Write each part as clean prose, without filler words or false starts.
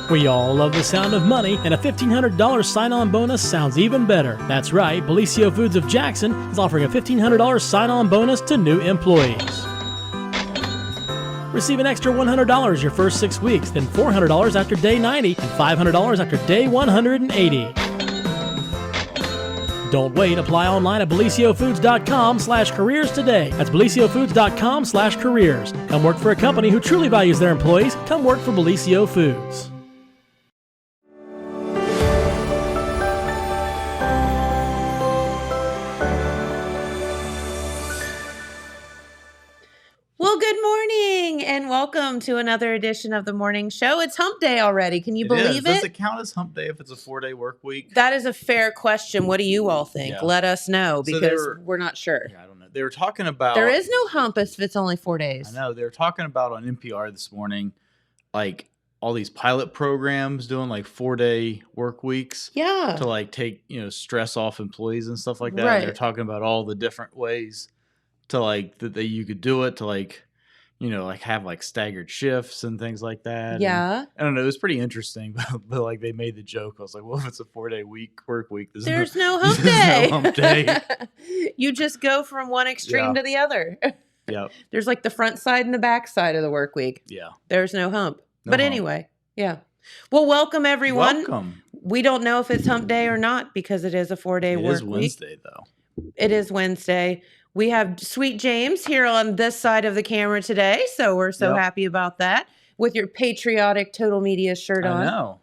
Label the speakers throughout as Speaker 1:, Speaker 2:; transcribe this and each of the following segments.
Speaker 1: We all love the sound of money, and a $1,500 sign-on bonus sounds even better. That's right, Bellisio Foods of Jackson is offering a $1,500 sign-on bonus to new employees. Receive an extra $100 your first 6 weeks, then $400 after day 90, and $500 after day 180. Don't wait. Apply online at BellisioFoods.com/careers today. That's BellisioFoods.com/careers. Come work for a company who truly values their employees. Come work for Bellisio Foods.
Speaker 2: Well, good morning and welcome to another edition of the morning show. It's hump day already. Can you believe it?
Speaker 3: Does it count as hump day if it's a 4-day work week?
Speaker 2: That is a fair question. What do you all think?
Speaker 3: Yeah.
Speaker 2: Let us know because
Speaker 3: So
Speaker 2: we're not sure.
Speaker 3: Yeah, I don't know. They were talking about...
Speaker 2: There is no hump if it's only 4 days.
Speaker 3: I know. They were talking about on NPR this morning, like all these pilot programs doing like 4-day work weeks.
Speaker 2: Yeah.
Speaker 3: To like take, stress off employees and stuff like that.
Speaker 2: Right.
Speaker 3: And they're talking about all the different ways to like that you could do it to like, like have like staggered shifts and things like that.
Speaker 2: Yeah.
Speaker 3: And, I don't know. It was pretty interesting, but like they made the joke. I was like, well, if it's a 4-day work week,
Speaker 2: there's no hump day.
Speaker 3: No hump day.
Speaker 2: You just go from one extreme to the other.
Speaker 3: Yep.
Speaker 2: There's like the front side and the back side of the work week.
Speaker 3: Yeah.
Speaker 2: There's no hump.
Speaker 3: No
Speaker 2: but
Speaker 3: hump.
Speaker 2: Anyway, yeah. Well, welcome everyone.
Speaker 3: Welcome.
Speaker 2: We don't know if it's hump day or not because it is a 4-day work week.
Speaker 3: It is Wednesday, though.
Speaker 2: It is Wednesday. We have Sweet James here on this side of the camera today, so we're so happy about that. With your patriotic Total Media shirt on.
Speaker 3: I know.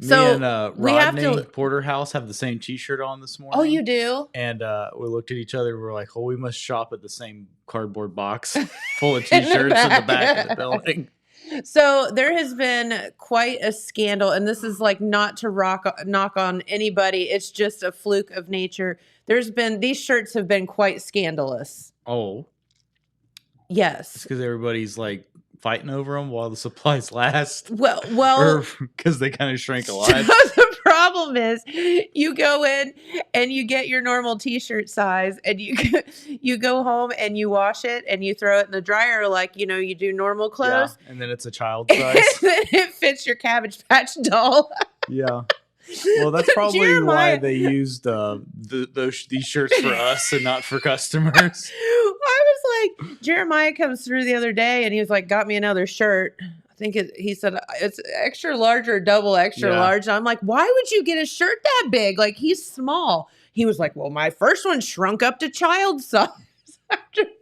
Speaker 2: So
Speaker 3: me and
Speaker 2: we have to
Speaker 3: Porterhouse have the same T-shirt on this morning.
Speaker 2: Oh, you do?
Speaker 3: And we looked at each other. We were like, "Oh, we must shop at the same cardboard box full of T-shirts in the back of the building."
Speaker 2: So there has been quite a scandal, and this is like not to knock on anybody. It's just a fluke of nature. These shirts have been quite scandalous.
Speaker 3: Oh,
Speaker 2: yes,
Speaker 3: because everybody's like fighting over them while the supplies last.
Speaker 2: Well,
Speaker 3: or because they kind of shrank a lot.
Speaker 2: The problem is, you go in and you get your normal T-shirt size, and you go home and you wash it and you throw it in the dryer like you do normal clothes.
Speaker 3: Yeah, and then it's a child size.
Speaker 2: And then it fits your Cabbage Patch doll.
Speaker 3: Yeah. Well, that's probably why they used these shirts for us and not for customers.
Speaker 2: I was like, Jeremiah comes through the other day and he was like, got me another shirt. I think he said it's extra large or double extra large. And I'm like, why would you get a shirt that big? Like, he's small. He was like, well, my first one shrunk up to child size.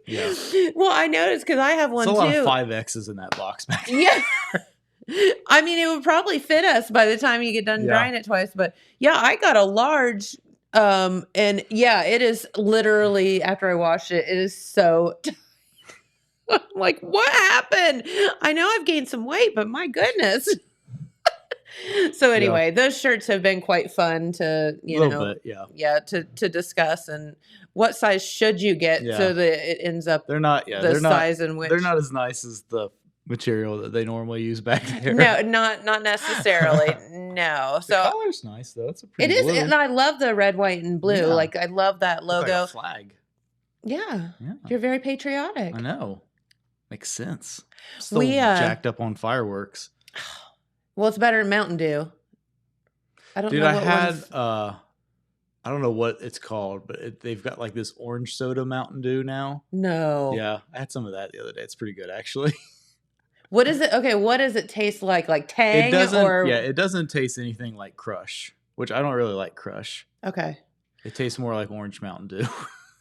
Speaker 3: Yeah.
Speaker 2: Well, I noticed because I have one too.
Speaker 3: There's a lot of 5X's in that box back there.
Speaker 2: Yeah. I mean, it would probably fit us by the time you get done drying it twice. But yeah, I got a large. And yeah, it is literally, after I washed it, it is so I'm like, what happened? I know I've gained some weight, but my goodness. So anyway, those shirts have been quite fun to, to discuss. And what size should you get so that it ends up size in which
Speaker 3: they're not as nice as the material that they normally use back there.
Speaker 2: No, not necessarily. No. So
Speaker 3: the color's nice though. It's a pretty
Speaker 2: It is,
Speaker 3: blue.
Speaker 2: and I love the red, white, and blue.
Speaker 3: Yeah.
Speaker 2: Like I love that logo.
Speaker 3: It's like a flag.
Speaker 2: Yeah. You're very patriotic.
Speaker 3: I know. Makes sense. Still
Speaker 2: We
Speaker 3: jacked up on fireworks.
Speaker 2: Well, it's better than Mountain Dew. I don't
Speaker 3: Dude,
Speaker 2: know.
Speaker 3: I had I don't know what it's called, but they've got like this orange soda Mountain Dew now.
Speaker 2: No.
Speaker 3: Yeah, I had some of that the other day. It's pretty good actually.
Speaker 2: What is it? Okay, what does it taste like? Like Tang?
Speaker 3: It doesn't taste anything like Crush, which I don't really like Crush.
Speaker 2: Okay.
Speaker 3: It tastes more like Orange Mountain Dew.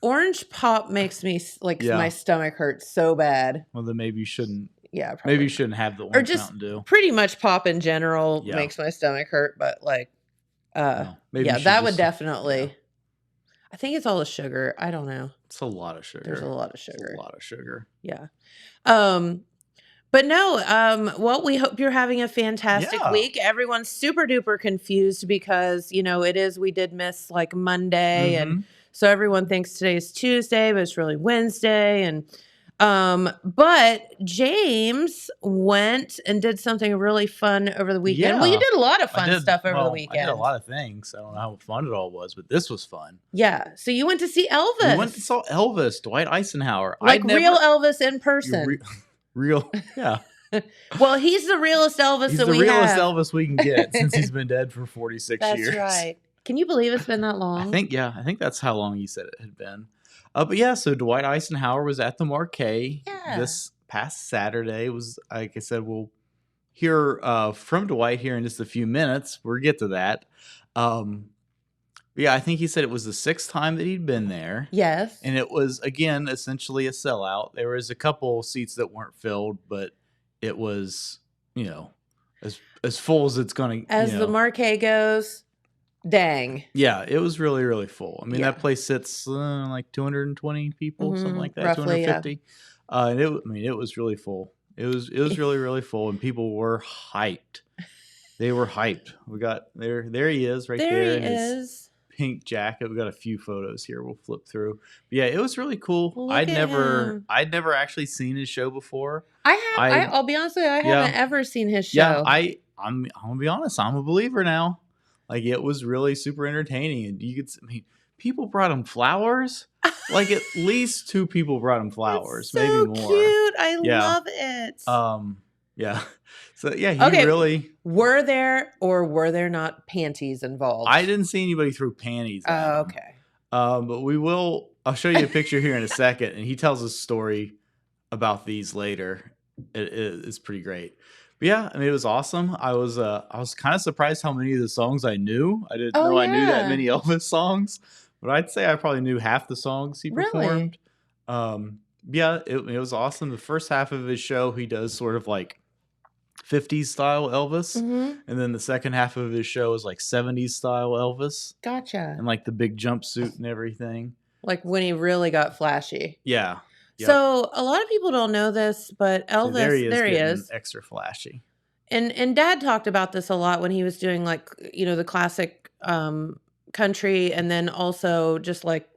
Speaker 2: Orange Pop makes me my stomach hurts so bad.
Speaker 3: Well, then maybe you shouldn't.
Speaker 2: Yeah, probably.
Speaker 3: Maybe you shouldn't have the Orange Mountain Dew.
Speaker 2: Pretty much Pop in general makes my stomach hurt, but like, that would definitely. Yeah. I think it's all the sugar. I don't know.
Speaker 3: It's a lot of sugar.
Speaker 2: There's a lot of sugar.
Speaker 3: It's a lot of sugar.
Speaker 2: Yeah. But no, well, we hope you're having a fantastic week. Everyone's super duper confused because, we did miss like Monday. And so everyone thinks today's Tuesday, but it's really Wednesday. And, but James went and did something really fun over the weekend.
Speaker 3: Yeah,
Speaker 2: well, you did a lot of fun stuff over the weekend.
Speaker 3: I did a lot of things. I don't know how fun it all was, but this was fun.
Speaker 2: Yeah. So you went to see Elvis.
Speaker 3: We went to see Elvis, Dwight Eisenhower.
Speaker 2: Like real Elvis in person.
Speaker 3: Real, yeah.
Speaker 2: Well, he's the realest Elvis
Speaker 3: He's
Speaker 2: that
Speaker 3: the
Speaker 2: we
Speaker 3: realest
Speaker 2: have.
Speaker 3: Elvis we can get since he's been dead for 46
Speaker 2: That's
Speaker 3: years.
Speaker 2: right. Can you believe it's been that long?
Speaker 3: I think that's how long he said it had been. But yeah, so Dwight Eisenhower was at the Markay this past Saturday. Was, like I said, we'll hear from Dwight here in just a few minutes. We'll get to that. Yeah, I think he said it was the 6th time that he'd been there.
Speaker 2: Yes.
Speaker 3: And it was, again, essentially a sellout. There was a couple seats that weren't filled, but it was, as full as it's going to.
Speaker 2: As the Markay goes, dang.
Speaker 3: Yeah, it was really, really full. I mean, that place sits like 220 people, something like that,
Speaker 2: roughly,
Speaker 3: 250. And it was really full. It was really, really full, and people were hyped. They were hyped. We got there he is right there.
Speaker 2: There he is.
Speaker 3: Pink jacket. We got a few photos here. We'll flip through. But yeah, it was really cool.
Speaker 2: Look
Speaker 3: I'd
Speaker 2: at
Speaker 3: never
Speaker 2: him.
Speaker 3: actually seen his show before.
Speaker 2: I'll be honest with you, I haven't ever seen his show.
Speaker 3: Yeah, I'm gonna be honest, I'm a believer now. Like, it was really super entertaining, and you could, people brought him flowers. Like, at least 2 people brought him flowers,
Speaker 2: so
Speaker 3: maybe more.
Speaker 2: Cute. I love it.
Speaker 3: Yeah. So yeah, he really.
Speaker 2: Were there or were there not panties involved?
Speaker 3: I didn't see anybody throw panties at him.
Speaker 2: Okay.
Speaker 3: But I'll show you a picture here in a second, and he tells a story about these later. It's pretty great. But yeah, it was awesome. I was kind of surprised how many of the songs I knew. I didn't know I knew that many Elvis songs, but I'd say I probably knew half the songs he performed. Yeah, it was awesome. The first half of his show, he does sort of like 50s style Elvis, and then the second half of his show is like 70s style Elvis.
Speaker 2: Gotcha.
Speaker 3: And like the big jumpsuit and everything.
Speaker 2: Like when he really got flashy.
Speaker 3: Yeah. Yep.
Speaker 2: So a lot of people don't know this, but Elvis, there he is.
Speaker 3: Extra flashy.
Speaker 2: And Dad talked about this a lot when he was doing like, the classic country, and then also just like,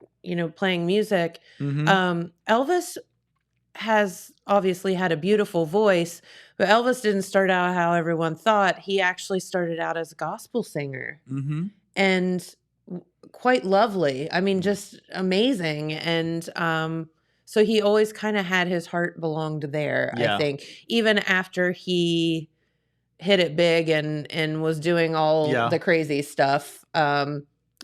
Speaker 2: playing music. Elvis has obviously had a beautiful voice, but Elvis didn't start out how everyone thought. He actually started out as a gospel singer, and quite lovely. I mean, just amazing. And so he always kind of had his heart belonged there. I think even after he hit it big and was doing all the crazy stuff,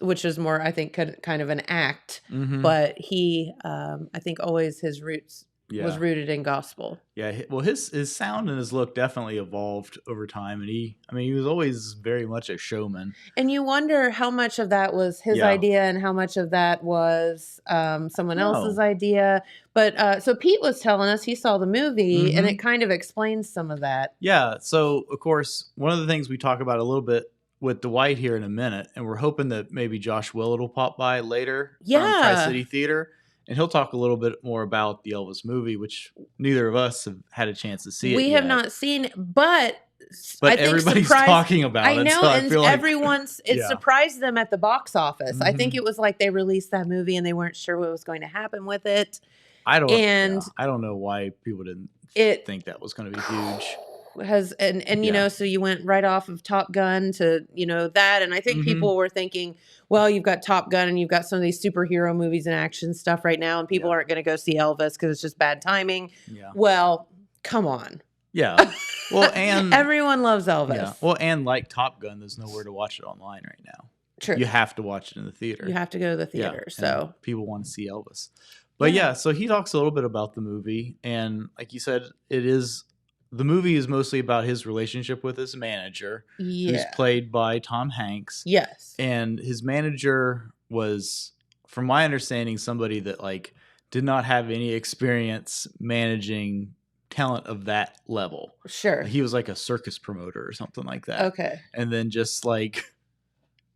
Speaker 2: which is more, I think, kind of an act. But he, I think, always his roots was rooted in gospel.
Speaker 3: Yeah, well, his sound and his look definitely evolved over time, and he was always very much a showman.
Speaker 2: And you wonder how much of that was his idea and how much of that was someone else's idea. But so Pete was telling us he saw the movie, and it kind of explains some of that.
Speaker 3: Yeah, so of course, one of the things we talk about a little bit with Dwight here in a minute, and we're hoping that maybe Josh Willett will pop by later from Tri-City Theater. And he'll talk a little bit more about the Elvis movie, which neither of us have had a chance to see.
Speaker 2: We have not seen, but
Speaker 3: I think everybody's talking about it.
Speaker 2: I know,
Speaker 3: so
Speaker 2: and everyone's surprised them at the box office. I think it was like they released that movie and they weren't sure what was going to happen with it.
Speaker 3: I don't know why people didn't think that was going to be huge.
Speaker 2: So you went right off of Top Gun to that, and I think people were thinking, well, you've got Top Gun and you've got some of these superhero movies and action stuff right now, and people aren't going to go see Elvis because it's just bad timing. Well, come on.
Speaker 3: Well, and
Speaker 2: everyone loves Elvis.
Speaker 3: Well, and like Top Gun, there's nowhere to watch it online right now.
Speaker 2: True.
Speaker 3: You have to watch it in the theater.
Speaker 2: You have to go to the theater. So
Speaker 3: people want to see Elvis. But so he talks a little bit about the movie, and like you said, the movie is mostly about his relationship with his manager, who's played by Tom Hanks.
Speaker 2: Yes.
Speaker 3: And his manager was, from my understanding, somebody that like did not have any experience managing talent of that level.
Speaker 2: Sure.
Speaker 3: He was like a circus promoter or something like that.
Speaker 2: Okay.
Speaker 3: And then just like,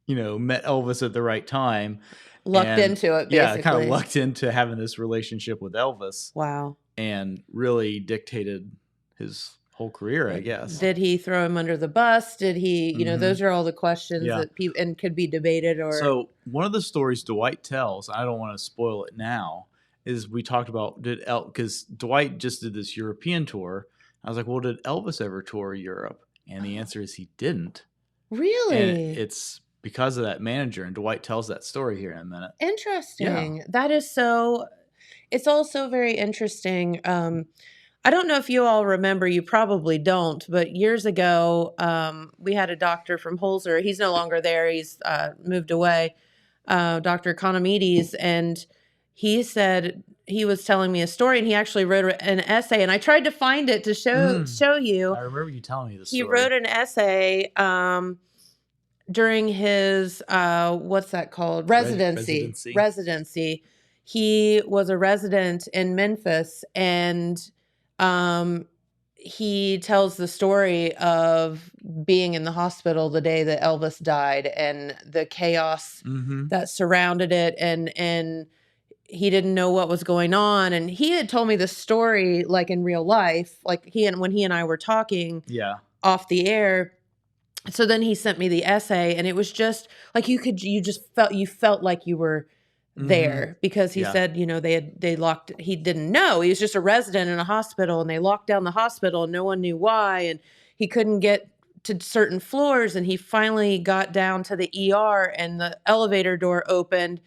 Speaker 3: met Elvis at the right time.
Speaker 2: Lucked into it, basically.
Speaker 3: Yeah, kind of lucked into having this relationship with Elvis.
Speaker 2: Wow.
Speaker 3: And really dictated his whole career, I guess.
Speaker 2: Did he throw him under the bus? Did he, those are all the questions that people and could be debated. Or
Speaker 3: so one of the stories Dwight tells, I don't want to spoil it now, is we talked about because Dwight just did this European tour. I was like, well, did Elvis ever tour Europe? And the answer is he didn't.
Speaker 2: Really?
Speaker 3: And it's because of that manager, and Dwight tells that story here in a minute.
Speaker 2: Interesting. Yeah. That is so. It's also very interesting. I don't know if you all remember, you probably don't, but years ago, we had a doctor from Holzer. He's no longer there. He's moved away, Dr. Economides. And he said, he was telling me a story, and he actually wrote an essay. And I tried to find it to show you.
Speaker 3: I remember you telling me this
Speaker 2: He
Speaker 3: story.
Speaker 2: wrote an essay during his, what's that called? Residency. He was a resident in Memphis, and he tells the story of being in the hospital the day that Elvis died and the chaos that surrounded it, and he didn't know what was going on. And he had told me the story like in real life, like when he and I were talking off the air. So then he sent me the essay, and it was just like you felt like you were there, because he said, they locked, he didn't know, he was just a resident in a hospital, and they locked down the hospital and no one knew why, and he couldn't get to certain floors, and he finally got down to the ER, and the elevator door opened,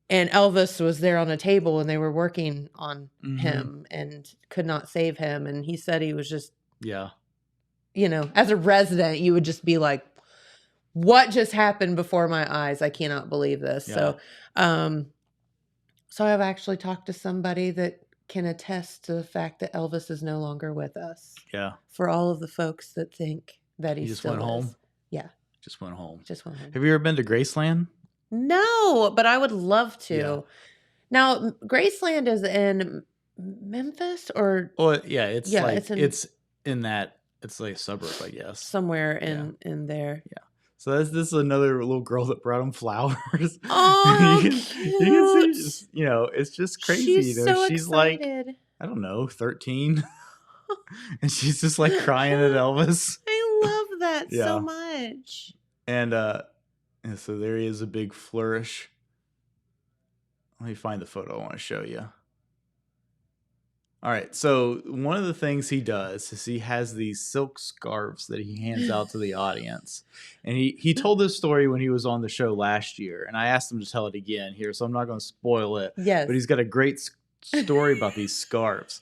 Speaker 2: and Elvis was there on a table, and they were working on him and could not save him. And he said he was just, as a resident, you would just be like, what just happened before my eyes? I cannot believe this. So I've actually talked to somebody that can attest to the fact that Elvis is no longer with us.
Speaker 3: Yeah.
Speaker 2: For all of the folks that think that he
Speaker 3: just
Speaker 2: still
Speaker 3: went
Speaker 2: is.
Speaker 3: home.
Speaker 2: Yeah.
Speaker 3: Just went home.
Speaker 2: Have
Speaker 3: you ever been to Graceland?
Speaker 2: No, but I would love to.
Speaker 3: Yeah.
Speaker 2: Now, Graceland is in Memphis, or?
Speaker 3: Well, yeah, it's it's like a suburb, I guess.
Speaker 2: Somewhere in there.
Speaker 3: Yeah. So this is another little girl that brought him flowers.
Speaker 2: Oh,
Speaker 3: you can see, it's just crazy.
Speaker 2: She's so
Speaker 3: she's
Speaker 2: excited.
Speaker 3: Like, I don't know, 13. And she's just like crying at Elvis.
Speaker 2: I love that so much.
Speaker 3: And so there he is, a big flourish. Let me find the photo I want to show you. All right, so one of the things he does is he has these silk scarves that he hands out to the audience. And he told this story when he was on the show last year, and I asked him to tell it again here, so I'm not going to spoil it.
Speaker 2: Yes.
Speaker 3: But he's got a great story about these scarves.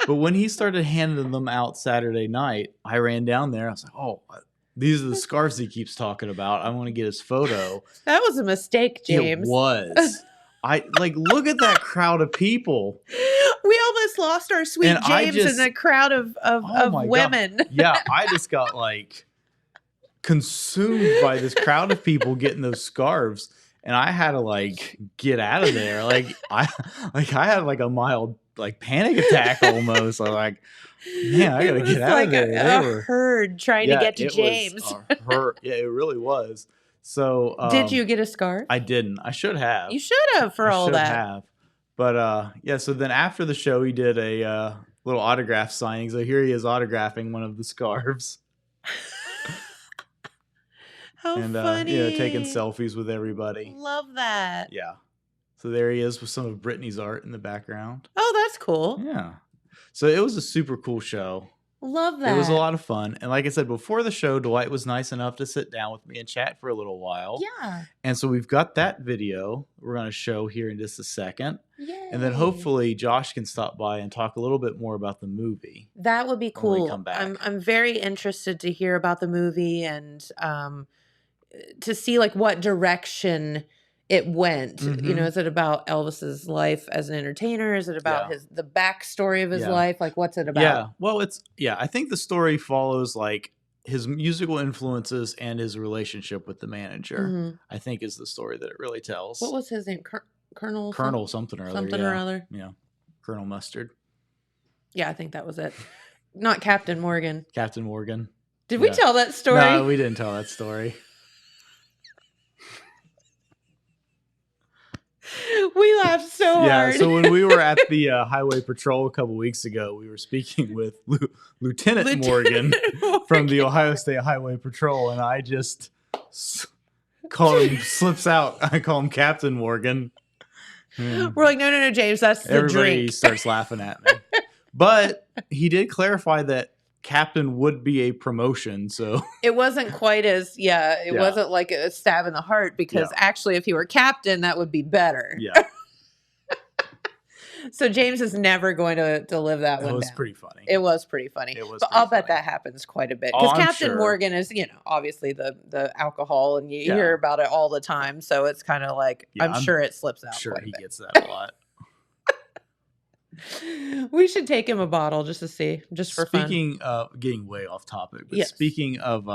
Speaker 3: But when he started handing them out Saturday night, I ran down there. I was like, oh, these are the scarves he keeps talking about. I want to get his photo.
Speaker 2: That was a mistake, James.
Speaker 3: It was. Look at that crowd of people.
Speaker 2: We almost lost our sweet James in the crowd of women.
Speaker 3: Yeah, I just got consumed by this crowd of people getting those scarves, and I had to get out of there. I had a mild panic attack almost. I was like, man, I gotta get out of there.
Speaker 2: A herd trying to get to James.
Speaker 3: Yeah, it really was. So
Speaker 2: did you get a scarf?
Speaker 3: I didn't. I should have.
Speaker 2: You should have for all that.
Speaker 3: Have. But so then after the show, he did a little autograph signing. So here he is autographing one of the scarves.
Speaker 2: How funny.
Speaker 3: Taking selfies with everybody.
Speaker 2: Love that.
Speaker 3: Yeah. So there he is with some of Britney's art in the background.
Speaker 2: Oh, that's cool.
Speaker 3: Yeah. So it was a super cool show.
Speaker 2: Love that.
Speaker 3: It was a lot of fun. And like I said, before the show, Dwight was nice enough to sit down with me and chat for a little while.
Speaker 2: Yeah.
Speaker 3: And so we've got that video we're going to show here in just a second.
Speaker 2: Yay.
Speaker 3: And then hopefully Josh can stop by and talk a little bit more about the movie.
Speaker 2: That would be cool.
Speaker 3: When we come back.
Speaker 2: I'm very interested to hear about the movie and to see what direction it went. Is it about Elvis's life as an entertainer? Is it about the backstory of his life? What's it about?
Speaker 3: Yeah. Well, I think the story follows his musical influences and his relationship with the manager. I think is the story that it really tells.
Speaker 2: What was his name?
Speaker 3: Colonel something or other.
Speaker 2: Something or other.
Speaker 3: Yeah. Colonel Mustard.
Speaker 2: Yeah, I think that was it. Not Captain Morgan.
Speaker 3: Captain Morgan.
Speaker 2: Did we tell that story?
Speaker 3: No, we didn't tell that story.
Speaker 2: We laughed so hard.
Speaker 3: Yeah, so when we were at the Highway Patrol a couple weeks ago, we were speaking with Lieutenant Morgan from the Ohio State Highway Patrol, and I just call him, slips out, I call him Captain Morgan.
Speaker 2: We're like, no, James, that's the
Speaker 3: Everybody
Speaker 2: drink.
Speaker 3: starts laughing at me. But he did clarify that Captain would be a promotion, so
Speaker 2: it wasn't quite as it wasn't like a stab in the heart, because actually if he were captain that would be better.
Speaker 3: Yeah.
Speaker 2: So James is never going to live that
Speaker 3: It
Speaker 2: one
Speaker 3: was
Speaker 2: down.
Speaker 3: pretty funny.
Speaker 2: It was pretty funny.
Speaker 3: It was
Speaker 2: But
Speaker 3: pretty
Speaker 2: I'll bet
Speaker 3: funny.
Speaker 2: that happens quite a bit.
Speaker 3: Oh,
Speaker 2: Because
Speaker 3: I'm
Speaker 2: Captain
Speaker 3: sure.
Speaker 2: Morgan is, obviously the alcohol, and you
Speaker 3: Yeah.
Speaker 2: hear about it all the time. So it's kind of like,
Speaker 3: Yeah,
Speaker 2: I'm sure it slips out
Speaker 3: Sure,
Speaker 2: quite a
Speaker 3: he
Speaker 2: bit.
Speaker 3: gets that a lot.
Speaker 2: We should take him a bottle just to see, just for fun.
Speaker 3: Speaking of getting way off topic, but
Speaker 2: Yes.
Speaker 3: speaking of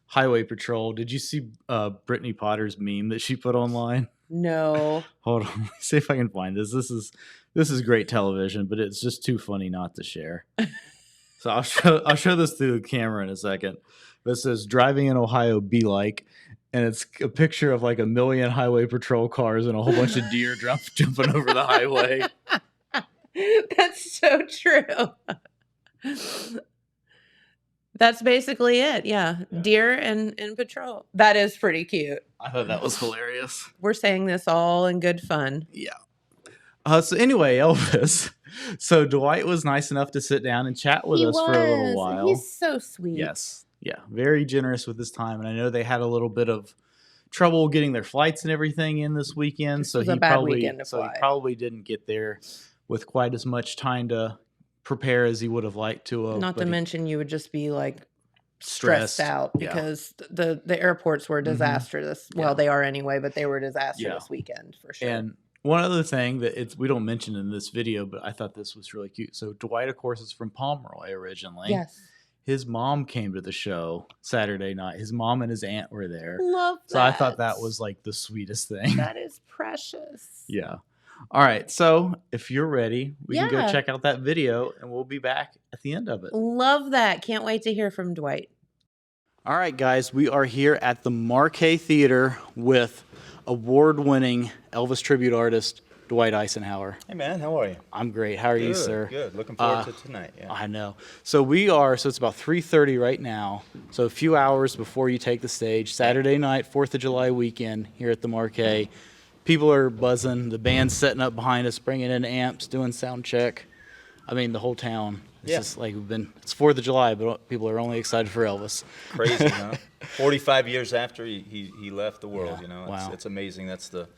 Speaker 3: Highway Patrol, did you see Brittany Potter's meme that she put online?
Speaker 2: No.
Speaker 3: Hold on, let me see if I can find this. This is great television, but it's just too funny not to share. So I'll show this through the camera in a second. But it says driving in Ohio be like, and it's a picture of like 1 million Highway Patrol cars and a whole bunch of deer jumping over the highway.
Speaker 2: That's so true. That's basically it. Yeah. Deer and patrol. That is pretty cute.
Speaker 3: I thought that was hilarious.
Speaker 2: We're saying this all in good fun.
Speaker 3: Yeah. So anyway, Elvis. So Dwight was nice enough to sit down and chat with us for a little while.
Speaker 2: He's so sweet.
Speaker 3: Yes. Yeah. Very generous with his time. And I know they had a little bit of trouble getting their flights and everything in this weekend.
Speaker 2: This
Speaker 3: So
Speaker 2: was
Speaker 3: he
Speaker 2: a bad
Speaker 3: probably
Speaker 2: weekend to fly.
Speaker 3: probably didn't get there with quite as much time to prepare as he would have liked to have.
Speaker 2: Not to mention you would just be like
Speaker 3: Stressed.
Speaker 2: stressed out
Speaker 3: Yeah.
Speaker 2: because the airports were disastrous. Well,
Speaker 3: Yeah.
Speaker 2: they are anyway, but they were disastrous
Speaker 3: Yeah.
Speaker 2: this weekend for sure.
Speaker 3: And one other thing that we don't mention in this video, but I thought this was really cute. So Dwight, of course, is from Pomeroy originally.
Speaker 2: yes.
Speaker 3: His mom came to the show Saturday night. His mom and his aunt were there.
Speaker 2: Love that.
Speaker 3: So I thought that was like the sweetest thing.
Speaker 2: That is precious.
Speaker 3: Yeah. All right. So if you're ready, we can go
Speaker 2: Yeah.
Speaker 3: check out that video and we'll be back at the end of it.
Speaker 2: Love that. Can't wait to hear from Dwight.
Speaker 3: All right, guys. We are here at the Markay Theater with award-winning Elvis tribute artist Dwight Icenhower.
Speaker 4: Hey man, how are you?
Speaker 3: I'm great. How are you, sir?
Speaker 4: Good. Looking forward to tonight. Yeah.
Speaker 3: I know. So it's about 3:30 right now. So a few hours before you take the stage, Saturday night, 4th of July weekend here at the Markay. People are buzzing. The band's setting up behind us, bringing in amps, doing sound check. I mean, the whole town. It's just like it's 4th of July, but people are only excited for Elvis.
Speaker 4: Crazy, huh? 45 years after he left the world,
Speaker 3: Yeah.
Speaker 4: you know.
Speaker 3: Wow.
Speaker 4: It's amazing. That's the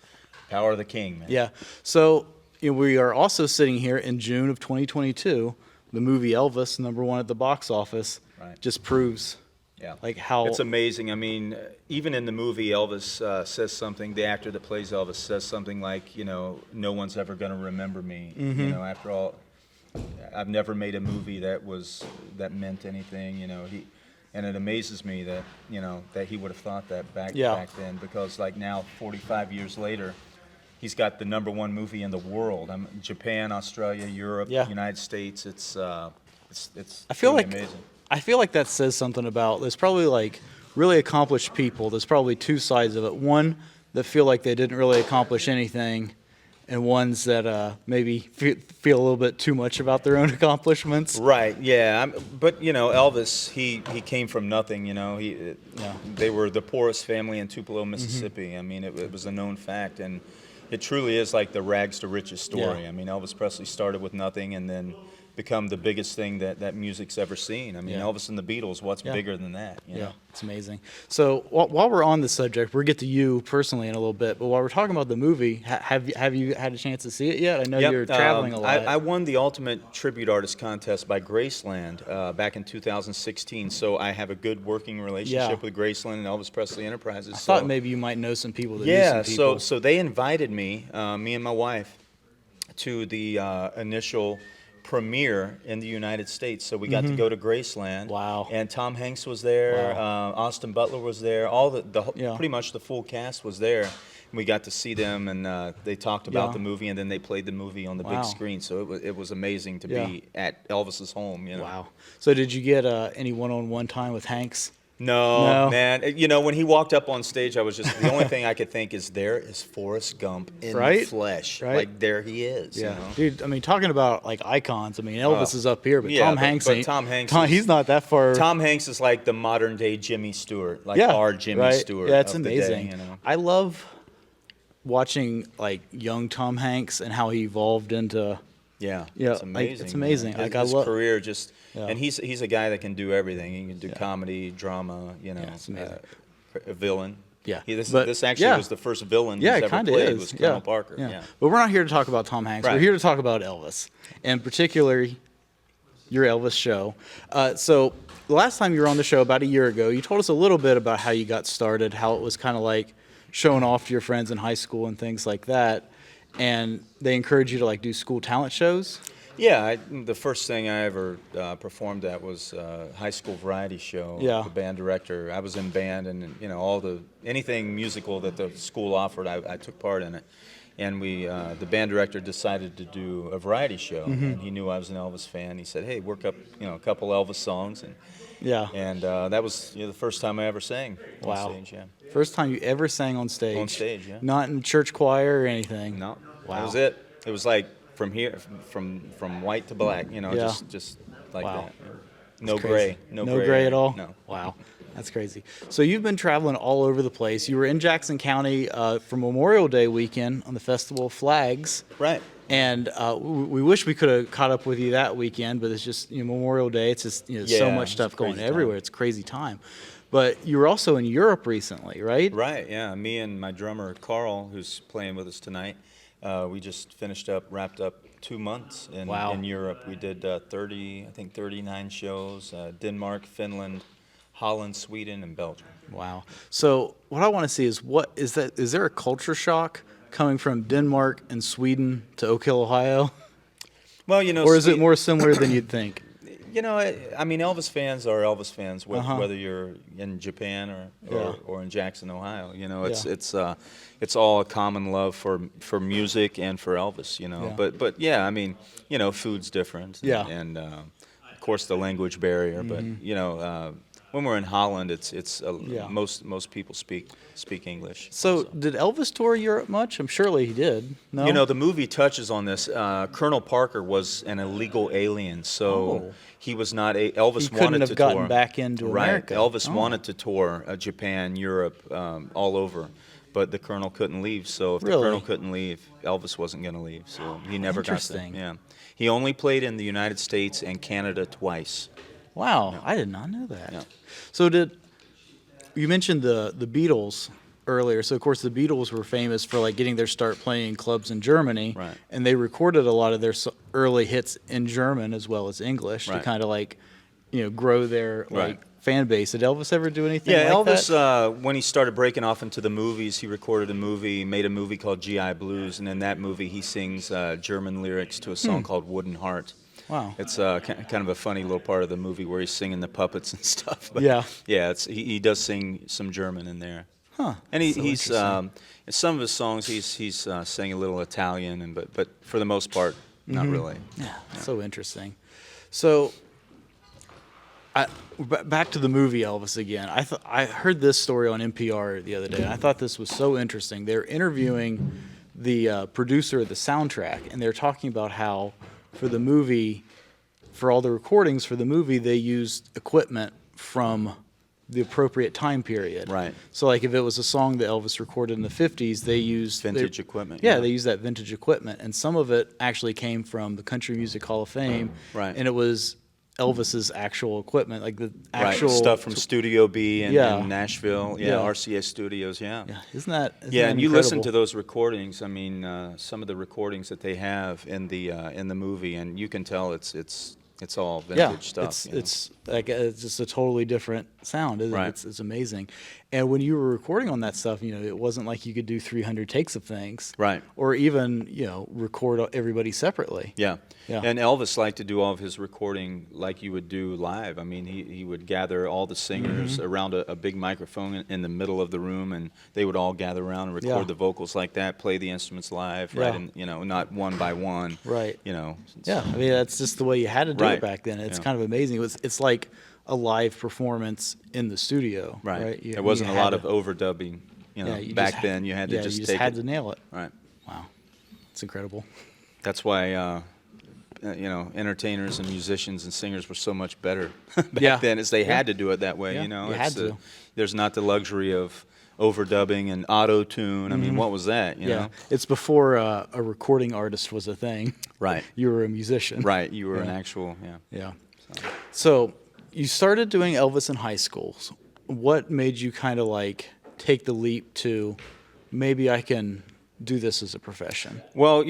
Speaker 4: power of the king, man.
Speaker 3: Yeah. So we are also sitting here in June of 2022. The movie Elvis, #1 at the box office,
Speaker 4: Right.
Speaker 3: just proves
Speaker 4: Yeah.
Speaker 3: like how
Speaker 4: It's amazing. I mean, even in the movie, Elvis says something. The actor that plays Elvis says something like, no one's ever going to remember me.
Speaker 3: Mm-hmm.
Speaker 4: After all, I've never made a movie that meant anything. And it amazes me that that he would have thought that back then, because like now, 45 years later, he's got the #1 movie in the world. Japan, Australia, Europe, United States. It's
Speaker 3: I feel
Speaker 4: really
Speaker 3: like
Speaker 4: amazing.
Speaker 3: I feel like that says something about there's probably like really accomplished people. There's probably two sides of it. One that feel like they didn't really accomplish anything, and ones that maybe feel a little bit too much about their own accomplishments.
Speaker 4: Right. Yeah. But Elvis, he came from nothing. They were the poorest family in Tupelo, Mississippi. I mean, it was a known fact, and it truly is like the rags to riches story.
Speaker 3: Yeah.
Speaker 4: I mean, Elvis Presley started with nothing and then become the biggest thing that music's ever seen. I mean, Elvis and the Beatles, what's bigger than that? You know?
Speaker 3: It's amazing. So while we're on the subject, we'll get to you personally in a little bit, but while we're talking about the movie, have you had a chance to see it yet? I know you're traveling a lot.
Speaker 4: I won the Ultimate Tribute Artist Contest by Graceland back in 2016, so I have a good working relationship with Graceland and Elvis Presley Enterprises.
Speaker 3: I thought maybe you might know some people that knew some people.
Speaker 4: so they invited me and my wife, to the initial premiere in the United States. So we got to go to Graceland.
Speaker 3: Wow.
Speaker 4: And Tom Hanks was there. Austin Butler was there. All pretty much the full cast was there. And we got to see them, and they talked about the movie, and then they played the movie on the big screen. So it was amazing to be at Elvis's home.
Speaker 3: Wow. So did you get any one-on-one time with Hanks?
Speaker 4: No, man. When he walked up on stage, I was just, the only thing I could think is, there is Forrest Gump in the flesh.
Speaker 3: Right?
Speaker 4: Like, there he is.
Speaker 3: Yeah. Dude, I mean, talking about, like, icons, I mean, Elvis is up here, but
Speaker 4: yeah,
Speaker 3: Tom
Speaker 4: but-
Speaker 3: Hanks
Speaker 4: but
Speaker 3: ain't.
Speaker 4: Tom Hanks
Speaker 3: he's not that far.
Speaker 4: Tom Hanks is like the modern-day Jimmy Stewart, like our Jimmy Stewart.
Speaker 3: Yeah, it's
Speaker 4: of the
Speaker 3: amazing.
Speaker 4: day,
Speaker 3: I love watching, like, young Tom Hanks and how he evolved into...
Speaker 4: Yeah,
Speaker 3: Yeah,
Speaker 4: it's amazing.
Speaker 3: like, it's amazing.
Speaker 4: Man.
Speaker 3: Like,
Speaker 4: His
Speaker 3: I love
Speaker 4: career just,
Speaker 3: Yeah.
Speaker 4: and he's a guy that can do everything. He can do comedy, drama,
Speaker 3: it's amazing.
Speaker 4: a villain.
Speaker 3: Yeah.
Speaker 4: This actually was the first villain he's ever played, was Colonel Parker. Yeah.
Speaker 3: But we're not here to talk about Tom Hanks.
Speaker 4: Right.
Speaker 3: We're here to talk about Elvis, and particularly your Elvis show. So the last time you were on the show, about a year ago, you told us a little bit about how you got started, how it was kind of like showing off to your friends in high school and things like that. And they encouraged you to like do school talent shows.
Speaker 4: Yeah, the first thing I ever performed at was a high school variety show.
Speaker 3: Yeah.
Speaker 4: The band director. I was in band, and anything musical that the school offered, I took part in it. And the band director decided to do a variety show, and he knew I was an Elvis fan. He said, "Hey, work up, a couple Elvis songs," and that was the first time I ever sang on stage. Yeah.
Speaker 3: First time you ever sang on stage.
Speaker 4: On stage, yeah.
Speaker 3: Not in church choir or anything.
Speaker 4: No.
Speaker 3: Wow.
Speaker 4: That was it. It was like from here, from white to black. Just like that. No gray. No
Speaker 3: gray at all?
Speaker 4: No.
Speaker 3: Wow. That's crazy. So you've been traveling all over the place. You were in Jackson County for Memorial Day weekend on the Festival of Flags.
Speaker 4: Right.
Speaker 3: And we wish we could have caught up with you that weekend, but it's just Memorial Day. It's just so much stuff going everywhere. It's a crazy time. But you were also in Europe recently, right?
Speaker 4: Right, yeah. Me and my drummer, Carl, who's playing with us tonight, we just wrapped up 2 months in Europe. We did 39 shows, Denmark, Finland, Holland, Sweden, and Belgium.
Speaker 3: Wow. So what I want to see is is there a culture shock coming from Denmark and Sweden to Oak Hill, Ohio?
Speaker 4: Well,
Speaker 3: or is it more similar than you'd think?
Speaker 4: I mean, Elvis fans are Elvis fans, whether you're in Japan or in Jackson, Ohio. It's all a common love for music and for Elvis. But yeah, I mean, food's different.
Speaker 3: Yeah.
Speaker 4: And of course the language barrier. But when we're in Holland, most people speak English.
Speaker 3: So did Elvis tour Europe much? I'm surely he did. No.
Speaker 4: The movie touches on this. Colonel Parker was an illegal alien, so he was not Elvis
Speaker 3: he couldn't
Speaker 4: wanted
Speaker 3: have
Speaker 4: to
Speaker 3: gotten
Speaker 4: tour.
Speaker 3: back into America.
Speaker 4: Elvis wanted to tour Japan, Europe, all over, but the Colonel couldn't leave. So if the Colonel couldn't leave, Elvis wasn't going to leave. So he never got there. Yeah, he only played in the United States and Canada twice.
Speaker 3: Wow,
Speaker 4: Yeah.
Speaker 3: I did not know that.
Speaker 4: Yeah.
Speaker 3: So you mentioned the Beatles earlier? So of course the Beatles were famous for like getting their start playing in clubs in Germany,
Speaker 4: Right.
Speaker 3: and they recorded a lot of their early hits in German as well as English to
Speaker 4: Right.
Speaker 3: kind of like grow their
Speaker 4: Right.
Speaker 3: fan base. Did Elvis ever do anything?
Speaker 4: Yeah,
Speaker 3: like
Speaker 4: Elvis,
Speaker 3: that?
Speaker 4: when he started breaking off into the movies, he recorded made a movie called GI Blues, and in that movie he sings German lyrics to a song called Wooden Heart.
Speaker 3: Wow.
Speaker 4: It's kind of a funny little part of the movie where he's singing the puppets and stuff. But
Speaker 3: Yeah.
Speaker 4: Yeah, he does sing some German in there.
Speaker 3: Huh.
Speaker 4: And
Speaker 3: So
Speaker 4: he's
Speaker 3: interesting.
Speaker 4: in some of his songs he's sang a little Italian, but for the most part, not really.
Speaker 3: Yeah, so interesting. So, back to the movie Elvis again. I heard this story on NPR the other day, and I thought this was so interesting. They're interviewing the producer of the soundtrack, and they're talking about how for the movie, for all the recordings for the movie, they used equipment from the appropriate time period.
Speaker 4: Right.
Speaker 3: So, like if it was a song that Elvis recorded in the 50s, they used
Speaker 4: Vintage equipment.
Speaker 3: Yeah, they used that vintage equipment, and some of it actually came from the Country Music Hall of Fame.
Speaker 4: Right.
Speaker 3: And it was Elvis's actual equipment, like the actual
Speaker 4: stuff from Studio B in Nashville.
Speaker 3: Yeah.
Speaker 4: RCA Studios. Yeah.
Speaker 3: Yeah, isn't that
Speaker 4: And
Speaker 3: incredible?
Speaker 4: you listen to those recordings. I mean, some of the recordings that they have in the movie, and you can tell it's all vintage stuff.
Speaker 3: It's like it's just a totally different sound, isn't
Speaker 4: Right.
Speaker 3: it? It's amazing. And when you were recording on that stuff, it wasn't like you could do 300 takes of things,
Speaker 4: Right.
Speaker 3: Or even record everybody separately.
Speaker 4: Yeah.
Speaker 3: Yeah.
Speaker 4: And Elvis liked to do all of his recording like you would do live. I mean, he would gather all the singers around a big microphone in the middle of the room, and they would all gather around and record the vocals like that, play the instruments live, right? And not one by one.
Speaker 3: Right.
Speaker 4: Yeah.
Speaker 3: I mean, that's just the way you had to do
Speaker 4: Right.
Speaker 3: it back then. It's
Speaker 4: Yeah.
Speaker 3: kind of amazing. It's like a live performance in the studio. Right.
Speaker 4: There wasn't a lot of overdubbing. Back then you had to just take
Speaker 3: had
Speaker 4: it.
Speaker 3: to nail it.
Speaker 4: Right.
Speaker 3: Wow. It's incredible.
Speaker 4: That's why entertainers and musicians and singers were so much better back
Speaker 3: Yeah.
Speaker 4: then, as they had to do it that way.
Speaker 3: Yeah, you had to.
Speaker 4: There's not the luxury of overdubbing and auto tune. I mean, what was that? You know?
Speaker 3: It's before a recording artist was a thing.
Speaker 4: Right.
Speaker 3: You were a musician.
Speaker 4: Right. You were an actual. Yeah.
Speaker 3: Yeah. So you started doing Elvis in high school. So what made you kind of like take the leap to maybe I can do this as a profession?
Speaker 4: Well,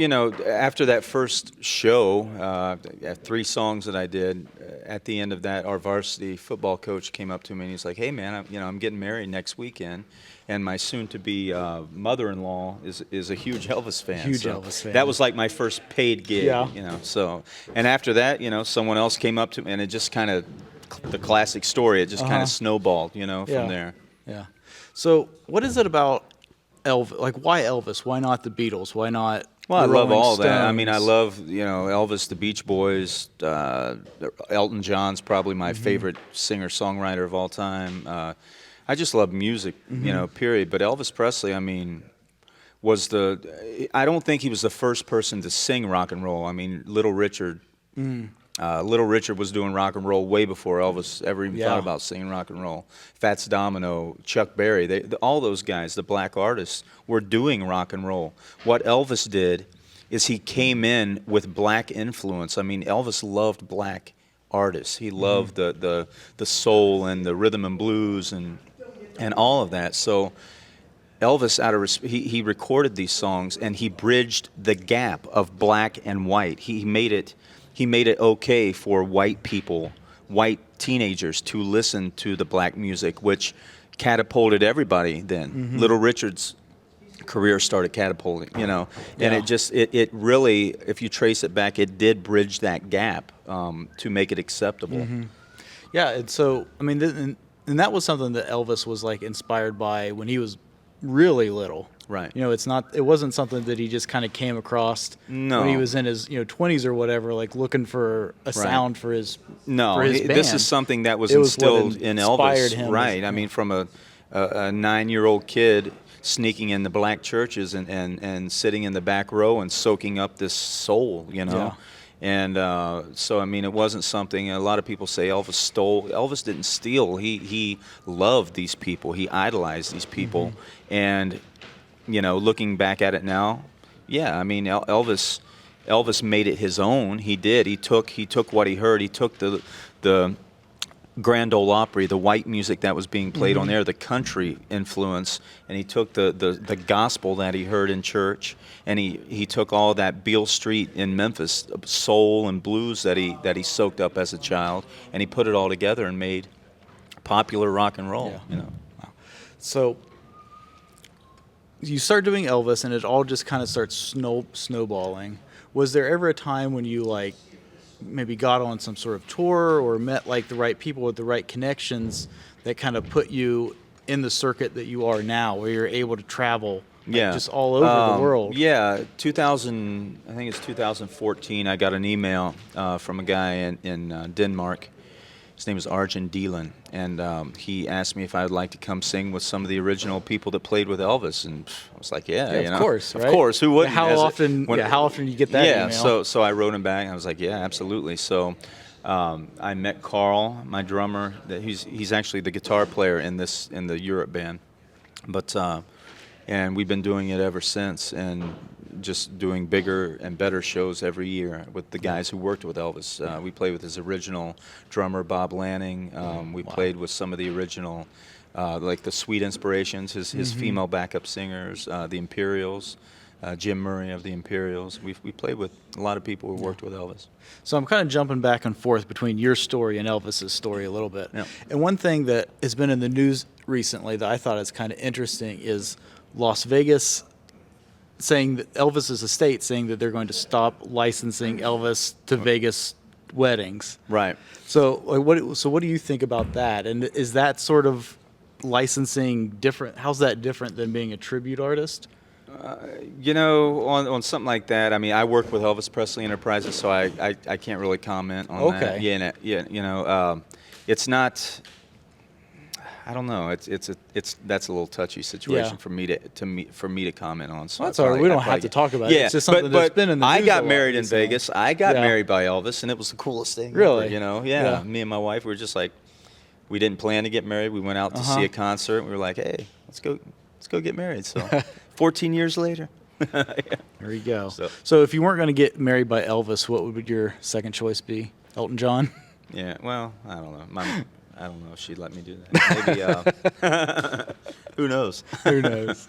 Speaker 4: after that first show, 3 songs that I did, at the end of that, our varsity football coach came up to me and he's like, "Hey, man, I'm getting married next weekend, and my soon-to-be mother-in-law is a huge Elvis fan."
Speaker 3: Elvis fan.
Speaker 4: That was like my first paid gig.
Speaker 3: Yeah.
Speaker 4: So, and after that, someone else came up to me, and it just kind of, the classic story, it just kind of snowballed, from there.
Speaker 3: Yeah. So what is it about Elvis? Like, why Elvis? Why not the Beatles? Why not?
Speaker 4: Well, I love
Speaker 3: Rolling
Speaker 4: all that. I mean, I
Speaker 3: Stones?
Speaker 4: love, Elvis, the Beach Boys, Elton John's probably my favorite singer-songwriter of all time. I just love music, period. But Elvis Presley, I mean, I don't think he was the first person to sing rock and roll. I mean, Little Richard was doing rock and roll way before Elvis ever even thought about singing rock and roll. Fats Domino, Chuck Berry, all those guys, the black artists, were doing rock and roll. What Elvis did is he came in with black influence. I mean, Elvis loved black artists. He loved the soul and the rhythm and blues and all of that. So Elvis, he recorded these songs, and he bridged the gap of black and white. He made it okay for white people, white teenagers, to listen to the black music, which catapulted everybody then. Little Richard's career started catapulting, and it really, if you trace it back, it did bridge that gap to make it acceptable.
Speaker 3: Yeah, and so, I mean, and that was something that Elvis was like inspired by when he was really little.
Speaker 4: Right.
Speaker 3: It wasn't something that he just kind of came across when he was in his 20s or whatever, like looking for a sound for his band.
Speaker 4: This is something that was
Speaker 3: It
Speaker 4: instilled
Speaker 3: what
Speaker 4: in
Speaker 3: inspired
Speaker 4: Elvis.
Speaker 3: him.
Speaker 4: Right. I mean, from a 9-year-old kid sneaking in the black churches and sitting in the back row and soaking up this soul,
Speaker 3: Yeah.
Speaker 4: And so, I mean, it wasn't something, a lot of people say Elvis stole. Elvis didn't steal. He loved these people. He idolized these people. And, looking back at it now, yeah, I mean, Elvis made it his own. He did. He took what he heard. He took the Grand Ole Opry, the white music that was being played on there, the country influence, and he took the gospel that he heard in church, and he took all that Beale Street in Memphis soul and blues that he soaked up as a child, and he put it all together and made popular rock and roll.
Speaker 3: Wow. So you start doing Elvis, and it all just kind of starts snowballing. Was there ever a time when you maybe got on some sort of tour or met the right people with the right connections that kind of put you in the circuit that you are now, where you're able to travel just all over the world?
Speaker 4: Yeah, I think it's 2014, I got an email from a guy in Denmark. His name is Arjen Deelen, and he asked me if I would like to come sing with some of the original people that played with Elvis, and I was like,
Speaker 3: of course, right?
Speaker 4: Of course, who wouldn't?
Speaker 3: How often do you get that email?
Speaker 4: So I wrote him back, and I was like, yeah, absolutely. So I met Carl, my drummer. He's actually the guitar player in the Europe band, but and we've been doing it ever since, and just doing bigger and better shows every year with the guys who worked with Elvis. We played with his original drummer, Bob Lanning. We played with some of the original, like the Sweet Inspirations, his female backup singers, the Imperials, Jim Murray of the Imperials. We played with a lot of people who worked with Elvis.
Speaker 3: So I'm kind of jumping back and forth between your story and Elvis's story a little bit.
Speaker 4: Yeah.
Speaker 3: And one thing that has been in the news recently that I thought is kind of interesting is Las Vegas saying that Elvis's estate saying that they're going to stop licensing Elvis to Vegas weddings.
Speaker 4: Right.
Speaker 3: So what do you think about that? And is that sort of licensing different? How's that different than being a tribute artist?
Speaker 4: On something like that, I mean, I work with Elvis Presley Enterprises, so I can't really comment on that. Yeah, it's not. I don't know. It's that's a little touchy situation for me to comment on. So
Speaker 3: that's all right. We don't have to talk about it. It's just something that's been in the news.
Speaker 4: I got married in Vegas. I got married by Elvis, and it was the coolest thing.
Speaker 3: Really?
Speaker 4: Ever, Yeah. Me and my wife, we were just like, we didn't plan to get married. We went out to see a concert. And we were like, hey, let's go get married. So 14 years later.
Speaker 3: There you go. So if you weren't going to get married by Elvis, what would your second choice be? Elton John?
Speaker 4: Yeah. Well, I don't know. I don't know if she'd let me do that. Maybe Who knows?
Speaker 3: Who knows?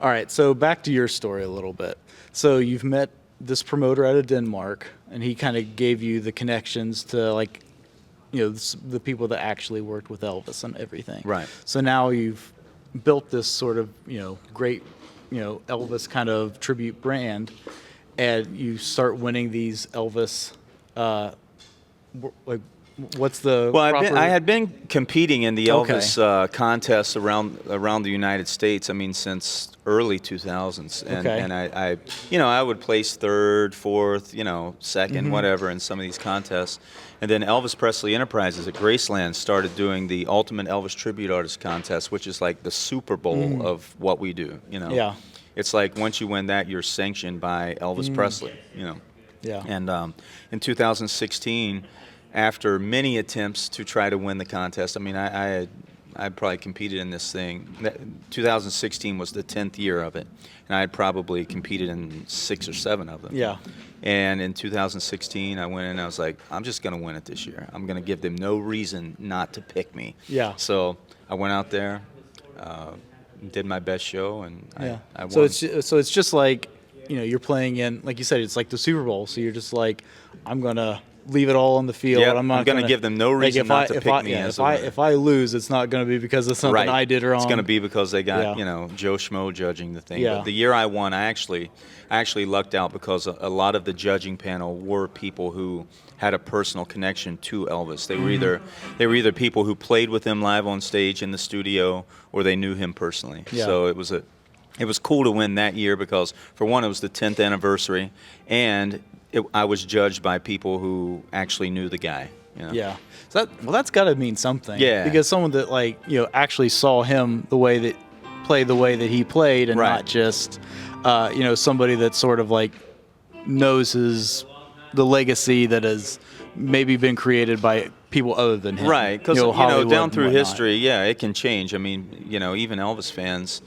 Speaker 3: All right, so back to your story a little bit. So you've met this promoter out of Denmark, and he kind of gave you the connections to, like, the people that actually worked with Elvis and everything.
Speaker 4: Right.
Speaker 3: So now you've built this sort of, great, Elvis kind of tribute brand, and you start winning these Elvis, like, what's the
Speaker 4: Well,
Speaker 3: proper...
Speaker 4: I had been competing in the
Speaker 3: Okay.
Speaker 4: Elvis contests around the United States. I mean, since early 2000s, and
Speaker 3: Okay.
Speaker 4: and I would place third, fourth, second, whatever in some of these contests. And then Elvis Presley Enterprises at Graceland started doing the Ultimate Elvis Tribute Artist Contest, which is like the Super Bowl of what we do.
Speaker 3: Yeah.
Speaker 4: It's like once you win that, you're sanctioned by Elvis Presley.
Speaker 3: Yeah.
Speaker 4: And in 2016, after many attempts to try to win the contest, I mean, I probably competed in this thing. 2016 was the 10th year of it, and I had probably competed in 6 or 7 of them.
Speaker 3: Yeah.
Speaker 4: And in 2016, I went in and I was like, I'm just going to win it this year. I'm going to give them no reason not to pick me.
Speaker 3: Yeah.
Speaker 4: So I went out there, did my best show, and I won.
Speaker 3: So it's just like, you're playing in, like you said, it's like the Super Bowl. So you're just like, I'm gonna leave it all on the field.
Speaker 4: Yep,
Speaker 3: I'm not
Speaker 4: I'm gonna give them no reason not to pick me as a winner.
Speaker 3: if I lose, it's not gonna be because of something
Speaker 4: Right.
Speaker 3: I did wrong.
Speaker 4: It's going to be because they got,
Speaker 3: Yeah.
Speaker 4: Joe Schmo judging the thing.
Speaker 3: Yeah.
Speaker 4: But the year I won, I actually lucked out because a lot of the judging panel were people who had a personal connection to Elvis. They were either people who played with him live on stage in the studio, or they knew him personally.
Speaker 3: Yeah.
Speaker 4: So it was cool to win that year because, for one, it was the 10th anniversary, and I was judged by people who actually knew the guy.
Speaker 3: Yeah. So that's got to mean something.
Speaker 4: Yeah.
Speaker 3: Because someone that, like, actually saw him the way that he played, and
Speaker 4: Right.
Speaker 3: not just somebody that sort of like knows the legacy that has maybe been created by people other than him.
Speaker 4: Right, because
Speaker 3: Hollywood
Speaker 4: down
Speaker 3: and
Speaker 4: through
Speaker 3: whatnot.
Speaker 4: history, it can change. I mean, even Elvis fans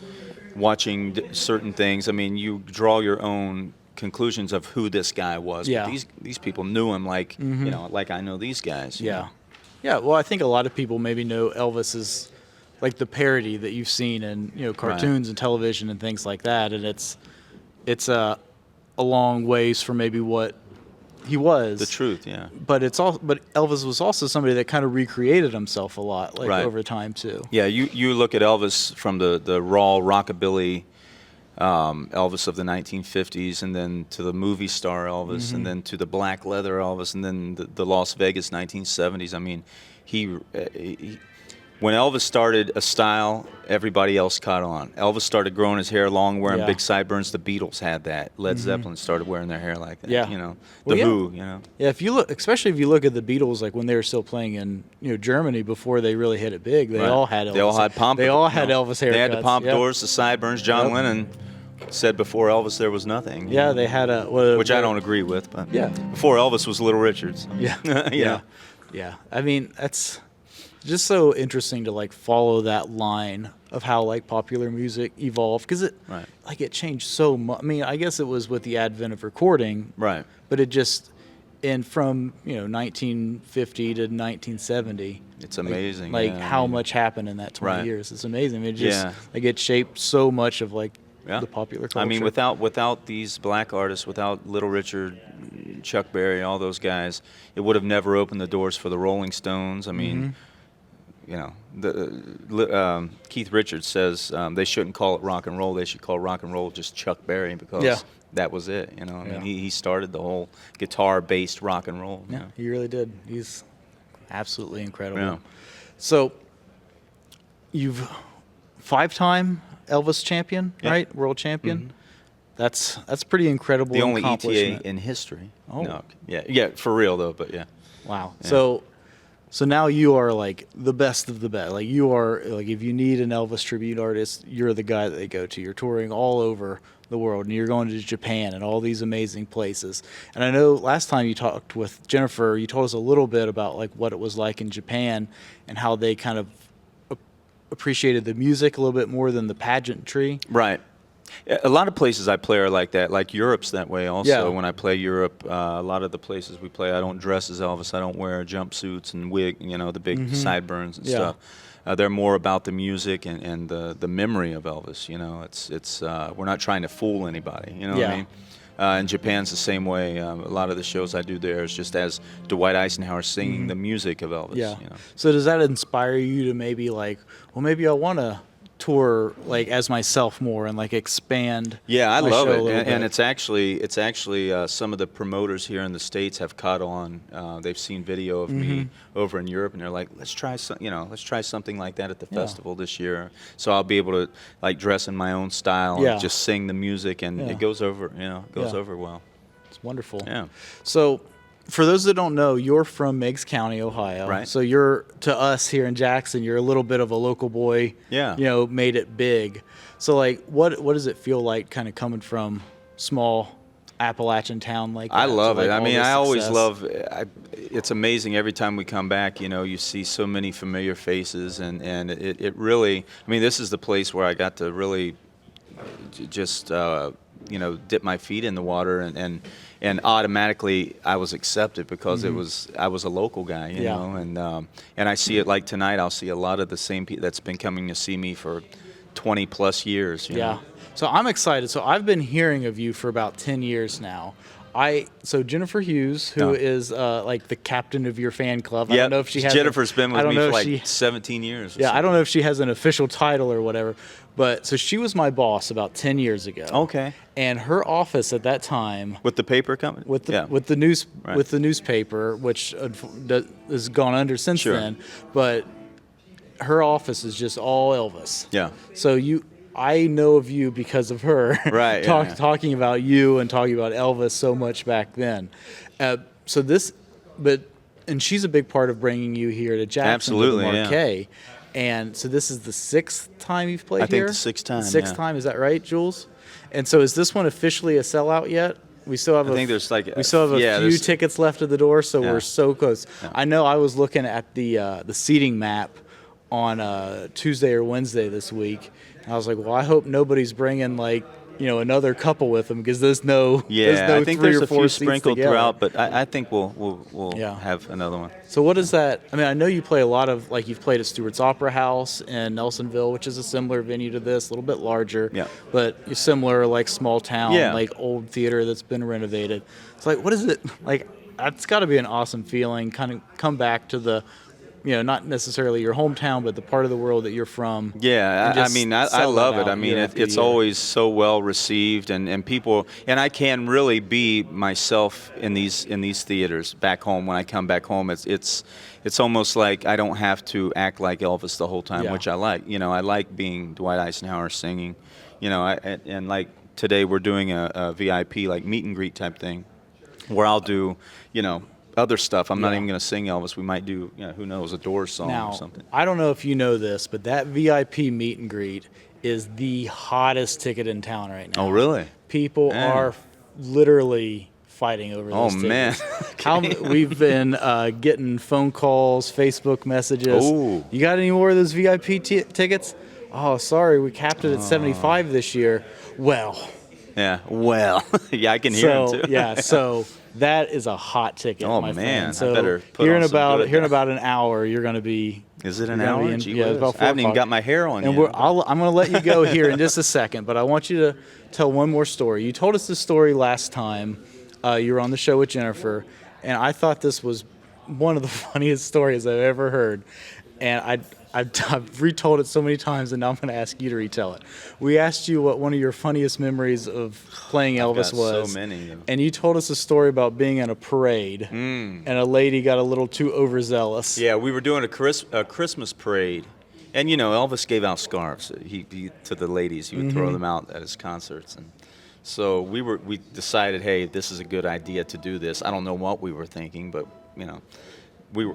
Speaker 4: watching certain things. I mean, you draw your own conclusions of who this guy was.
Speaker 3: Yeah.
Speaker 4: But these people knew him like like I know these guys. you
Speaker 3: Yeah.
Speaker 4: know.
Speaker 3: Yeah, well, I think a lot of people maybe know Elvis as like the parody that you've seen in, cartoons and television and things like that, and it's a long ways from maybe what he was.
Speaker 4: The truth, yeah.
Speaker 3: But Elvis was also somebody that kind of recreated himself a lot, like
Speaker 4: Right.
Speaker 3: over time too.
Speaker 4: Yeah, you look at Elvis from the raw rockabilly Elvis of the 1950s, and then to the movie star Elvis, and then to the black leather Elvis, and then the Las Vegas 1970s. I mean, he when Elvis started a style, everybody else caught on. Elvis started growing his hair long, wearing
Speaker 3: Yeah.
Speaker 4: big sideburns. The Beatles had that. Led Zeppelin started wearing their hair like that.
Speaker 3: Yeah.
Speaker 4: The
Speaker 3: Well, yeah.
Speaker 4: Who.
Speaker 3: Yeah, especially if you look at the Beatles, like when they were still playing in Germany before they really hit it big, they
Speaker 4: Right.
Speaker 3: all had Elvis.
Speaker 4: They all had pompadours.
Speaker 3: They all had Elvis haircuts.
Speaker 4: They had the pompadours, the sideburns. John
Speaker 3: Yep.
Speaker 4: Lennon said before Elvis there was nothing.
Speaker 3: Yeah, they had
Speaker 4: Which I don't agree with, but
Speaker 3: Yeah.
Speaker 4: before Elvis was Little Richard. So.
Speaker 3: Yeah.
Speaker 4: Yeah.
Speaker 3: Yeah. I mean, that's just so interesting to like follow that line of how like popular music evolved, because
Speaker 4: Right.
Speaker 3: it changed so much. I mean, I guess it was with the advent of recording,
Speaker 4: Right.
Speaker 3: but it just, and from 1950 to 1970,
Speaker 4: It's amazing.
Speaker 3: like
Speaker 4: yeah,
Speaker 3: how
Speaker 4: I mean,
Speaker 3: much happened in that 20
Speaker 4: Right.
Speaker 3: years. It's amazing. I mean, it just
Speaker 4: Yeah.
Speaker 3: like it shaped so much of like
Speaker 4: Yeah.
Speaker 3: the popular culture.
Speaker 4: I mean, without these black artists, without Little Richard, Chuck Berry, all those guys, it would have never opened the doors for the Rolling Stones. I mean, Keith Richards says they shouldn't call it rock and roll. They should call rock and roll just Chuck Berry, because
Speaker 3: Yeah.
Speaker 4: that was it. I mean,
Speaker 3: Yeah.
Speaker 4: he started the whole guitar-based rock and roll.
Speaker 3: Yeah, he really did. He's absolutely incredible.
Speaker 4: Yeah.
Speaker 3: So, you've 5-time Elvis champion,
Speaker 4: Yeah.
Speaker 3: right? World champion. That's pretty incredible.
Speaker 4: The only ETA
Speaker 3: accomplishment.
Speaker 4: in history.
Speaker 3: Oh.
Speaker 4: No, yeah, for real though, but yeah.
Speaker 3: Wow.
Speaker 4: Yeah.
Speaker 3: So now you are like the best of the best. Like you are like, if you need an Elvis tribute artist, you're the guy that they go to. You're touring all over the world, and you're going to Japan and all these amazing places. And I know last time you talked with Jennifer, you told us a little bit about like what it was like in Japan and how they kind of appreciated the music a little bit more than the pageantry.
Speaker 4: Right. A lot of places I play are like that. Like Europe's that way also.
Speaker 3: Yeah.
Speaker 4: When I play Europe, a lot of the places we play, I don't dress as Elvis. I don't wear jumpsuits and wig, the big sideburns and
Speaker 3: Yeah.
Speaker 4: stuff. they're more about the music and the memory of Elvis. You know, it's we're not trying to fool anybody. You know what I mean? And Japan's the same way. A lot of the shows I do there is just as Dwight Eisenhower singing the music of Elvis.
Speaker 5: Yeah.
Speaker 4: You know?
Speaker 5: So does that inspire you to maybe like, well, maybe I want to tour like as myself more and like expand?
Speaker 4: Yeah, I
Speaker 5: my
Speaker 4: love
Speaker 5: show a
Speaker 4: it,
Speaker 5: little
Speaker 4: and
Speaker 5: bit?
Speaker 4: it's actually some of the promoters here in the States have caught on. They've seen video of me over in Europe, and they're like, let's try something like that at the festival this year. So I'll be able to like dress in my own style and just sing the music, and it goes over, over well.
Speaker 5: It's wonderful.
Speaker 4: Yeah.
Speaker 5: So, for those that don't know, you're from Meigs County, Ohio.
Speaker 4: Right.
Speaker 5: So you're, to us here in Jackson, you're a little bit of a local boy.
Speaker 4: Yeah.
Speaker 5: You know, made it big. So like, what does it feel like, kind of coming from small Appalachian town like that?
Speaker 4: I love
Speaker 5: to, like,
Speaker 4: it. I
Speaker 5: all
Speaker 4: mean,
Speaker 5: this
Speaker 4: I always
Speaker 5: success?
Speaker 4: it's amazing every time we come back, you know, you see so many familiar faces, and it really, I mean, this is the place where I got to really just, dip my feet in the water, and automatically I was accepted because I was a local guy, you know, and I see it like tonight. I'll see a lot of the same people that's been coming to see me for 20 plus years. You know?
Speaker 5: So I'm excited. So I've been hearing of you for about 10 years now. So Jennifer Hughes, who is like the captain of your fan club. I don't know if she has.
Speaker 4: Jennifer's been with me for like 17 years.
Speaker 5: I don't know if she has an official title or whatever. But so she was my boss about 10 years ago.
Speaker 4: Okay.
Speaker 5: And her office at that time
Speaker 4: with the paper company,
Speaker 5: with the newspaper, which has gone under since then. But her office is just all Elvis.
Speaker 4: Yeah.
Speaker 5: So I know of you because of her.
Speaker 4: Right.
Speaker 5: Talking about you and talking about Elvis so much back then. And she's a big part of bringing you here to Jackson.
Speaker 4: Absolutely,
Speaker 5: to Markay. And so this is the 6th time you've played here?
Speaker 4: I think the 6th time.
Speaker 5: Sixth time, is that right, Jules? And so is this one officially a sellout yet? We still have a few tickets left at the door, so we're so close. Yeah. I know I was looking at the seating map on Tuesday or Wednesday this week. And I was like, well, I hope nobody's bringing like, another couple with them, because there's no
Speaker 4: I think there's a few sprinkled
Speaker 5: together.
Speaker 4: throughout, but I think we'll have another one.
Speaker 5: So what is that? I mean, I know you play a lot of, like, you've played at Stewart's Opera House in Nelsonville, which is a similar venue to this, a little bit larger, but similar, like, small town, like old theater that's been renovated. It's like, what is it like? It's got to be an awesome feeling. Kind of come back to the, not necessarily your hometown, but the part of the world that you're from.
Speaker 4: Yeah, I love it. I mean, it's always so well received, and people, and I can really be myself in these theaters back home. When I come back home, it's almost like I don't have to act like Elvis the whole time, which I like. I like being Dwight Icenhower singing. And like today we're doing a VIP like meet and greet type thing, where I'll do, other stuff. I'm not even going to sing Elvis. We might do, who knows, a Doors song or something.
Speaker 5: I don't know if you know this, but that VIP meet and greet is the hottest ticket in town right now.
Speaker 4: Oh, really?
Speaker 5: People are literally fighting over those tickets.
Speaker 4: Oh, man.
Speaker 5: We've been getting phone calls, Facebook messages.
Speaker 4: Oh.
Speaker 5: You got any more of those VIP tickets? Oh, sorry, we capped it at 75 this year. Well.
Speaker 4: Yeah, I can hear him too.
Speaker 5: So that is a hot ticket, my friend. So
Speaker 4: I better put
Speaker 5: here in
Speaker 4: on
Speaker 5: about an hour, you're going to be.
Speaker 4: Is it an hour?
Speaker 5: It's about 4
Speaker 4: I haven't even got my hair on
Speaker 5: and
Speaker 4: yet.
Speaker 5: I'm going to let you go here in just a second, but I want you to tell one more story. You told us this story last time you were on the show with Jennifer, and I thought this was one of the funniest stories I've ever heard. And I've retold it so many times, and now I'm going to ask you to retell it. We asked you what one of your funniest memories of playing Elvis was.
Speaker 4: So many.
Speaker 5: And you told us a story about being in a parade, and a lady got a little too overzealous.
Speaker 4: Yeah, we were doing a Christmas parade, and Elvis gave out scarves. He to the ladies. He would throw them out at his concerts, and so we decided, hey, this is a good idea to do this. I don't know what we were thinking, but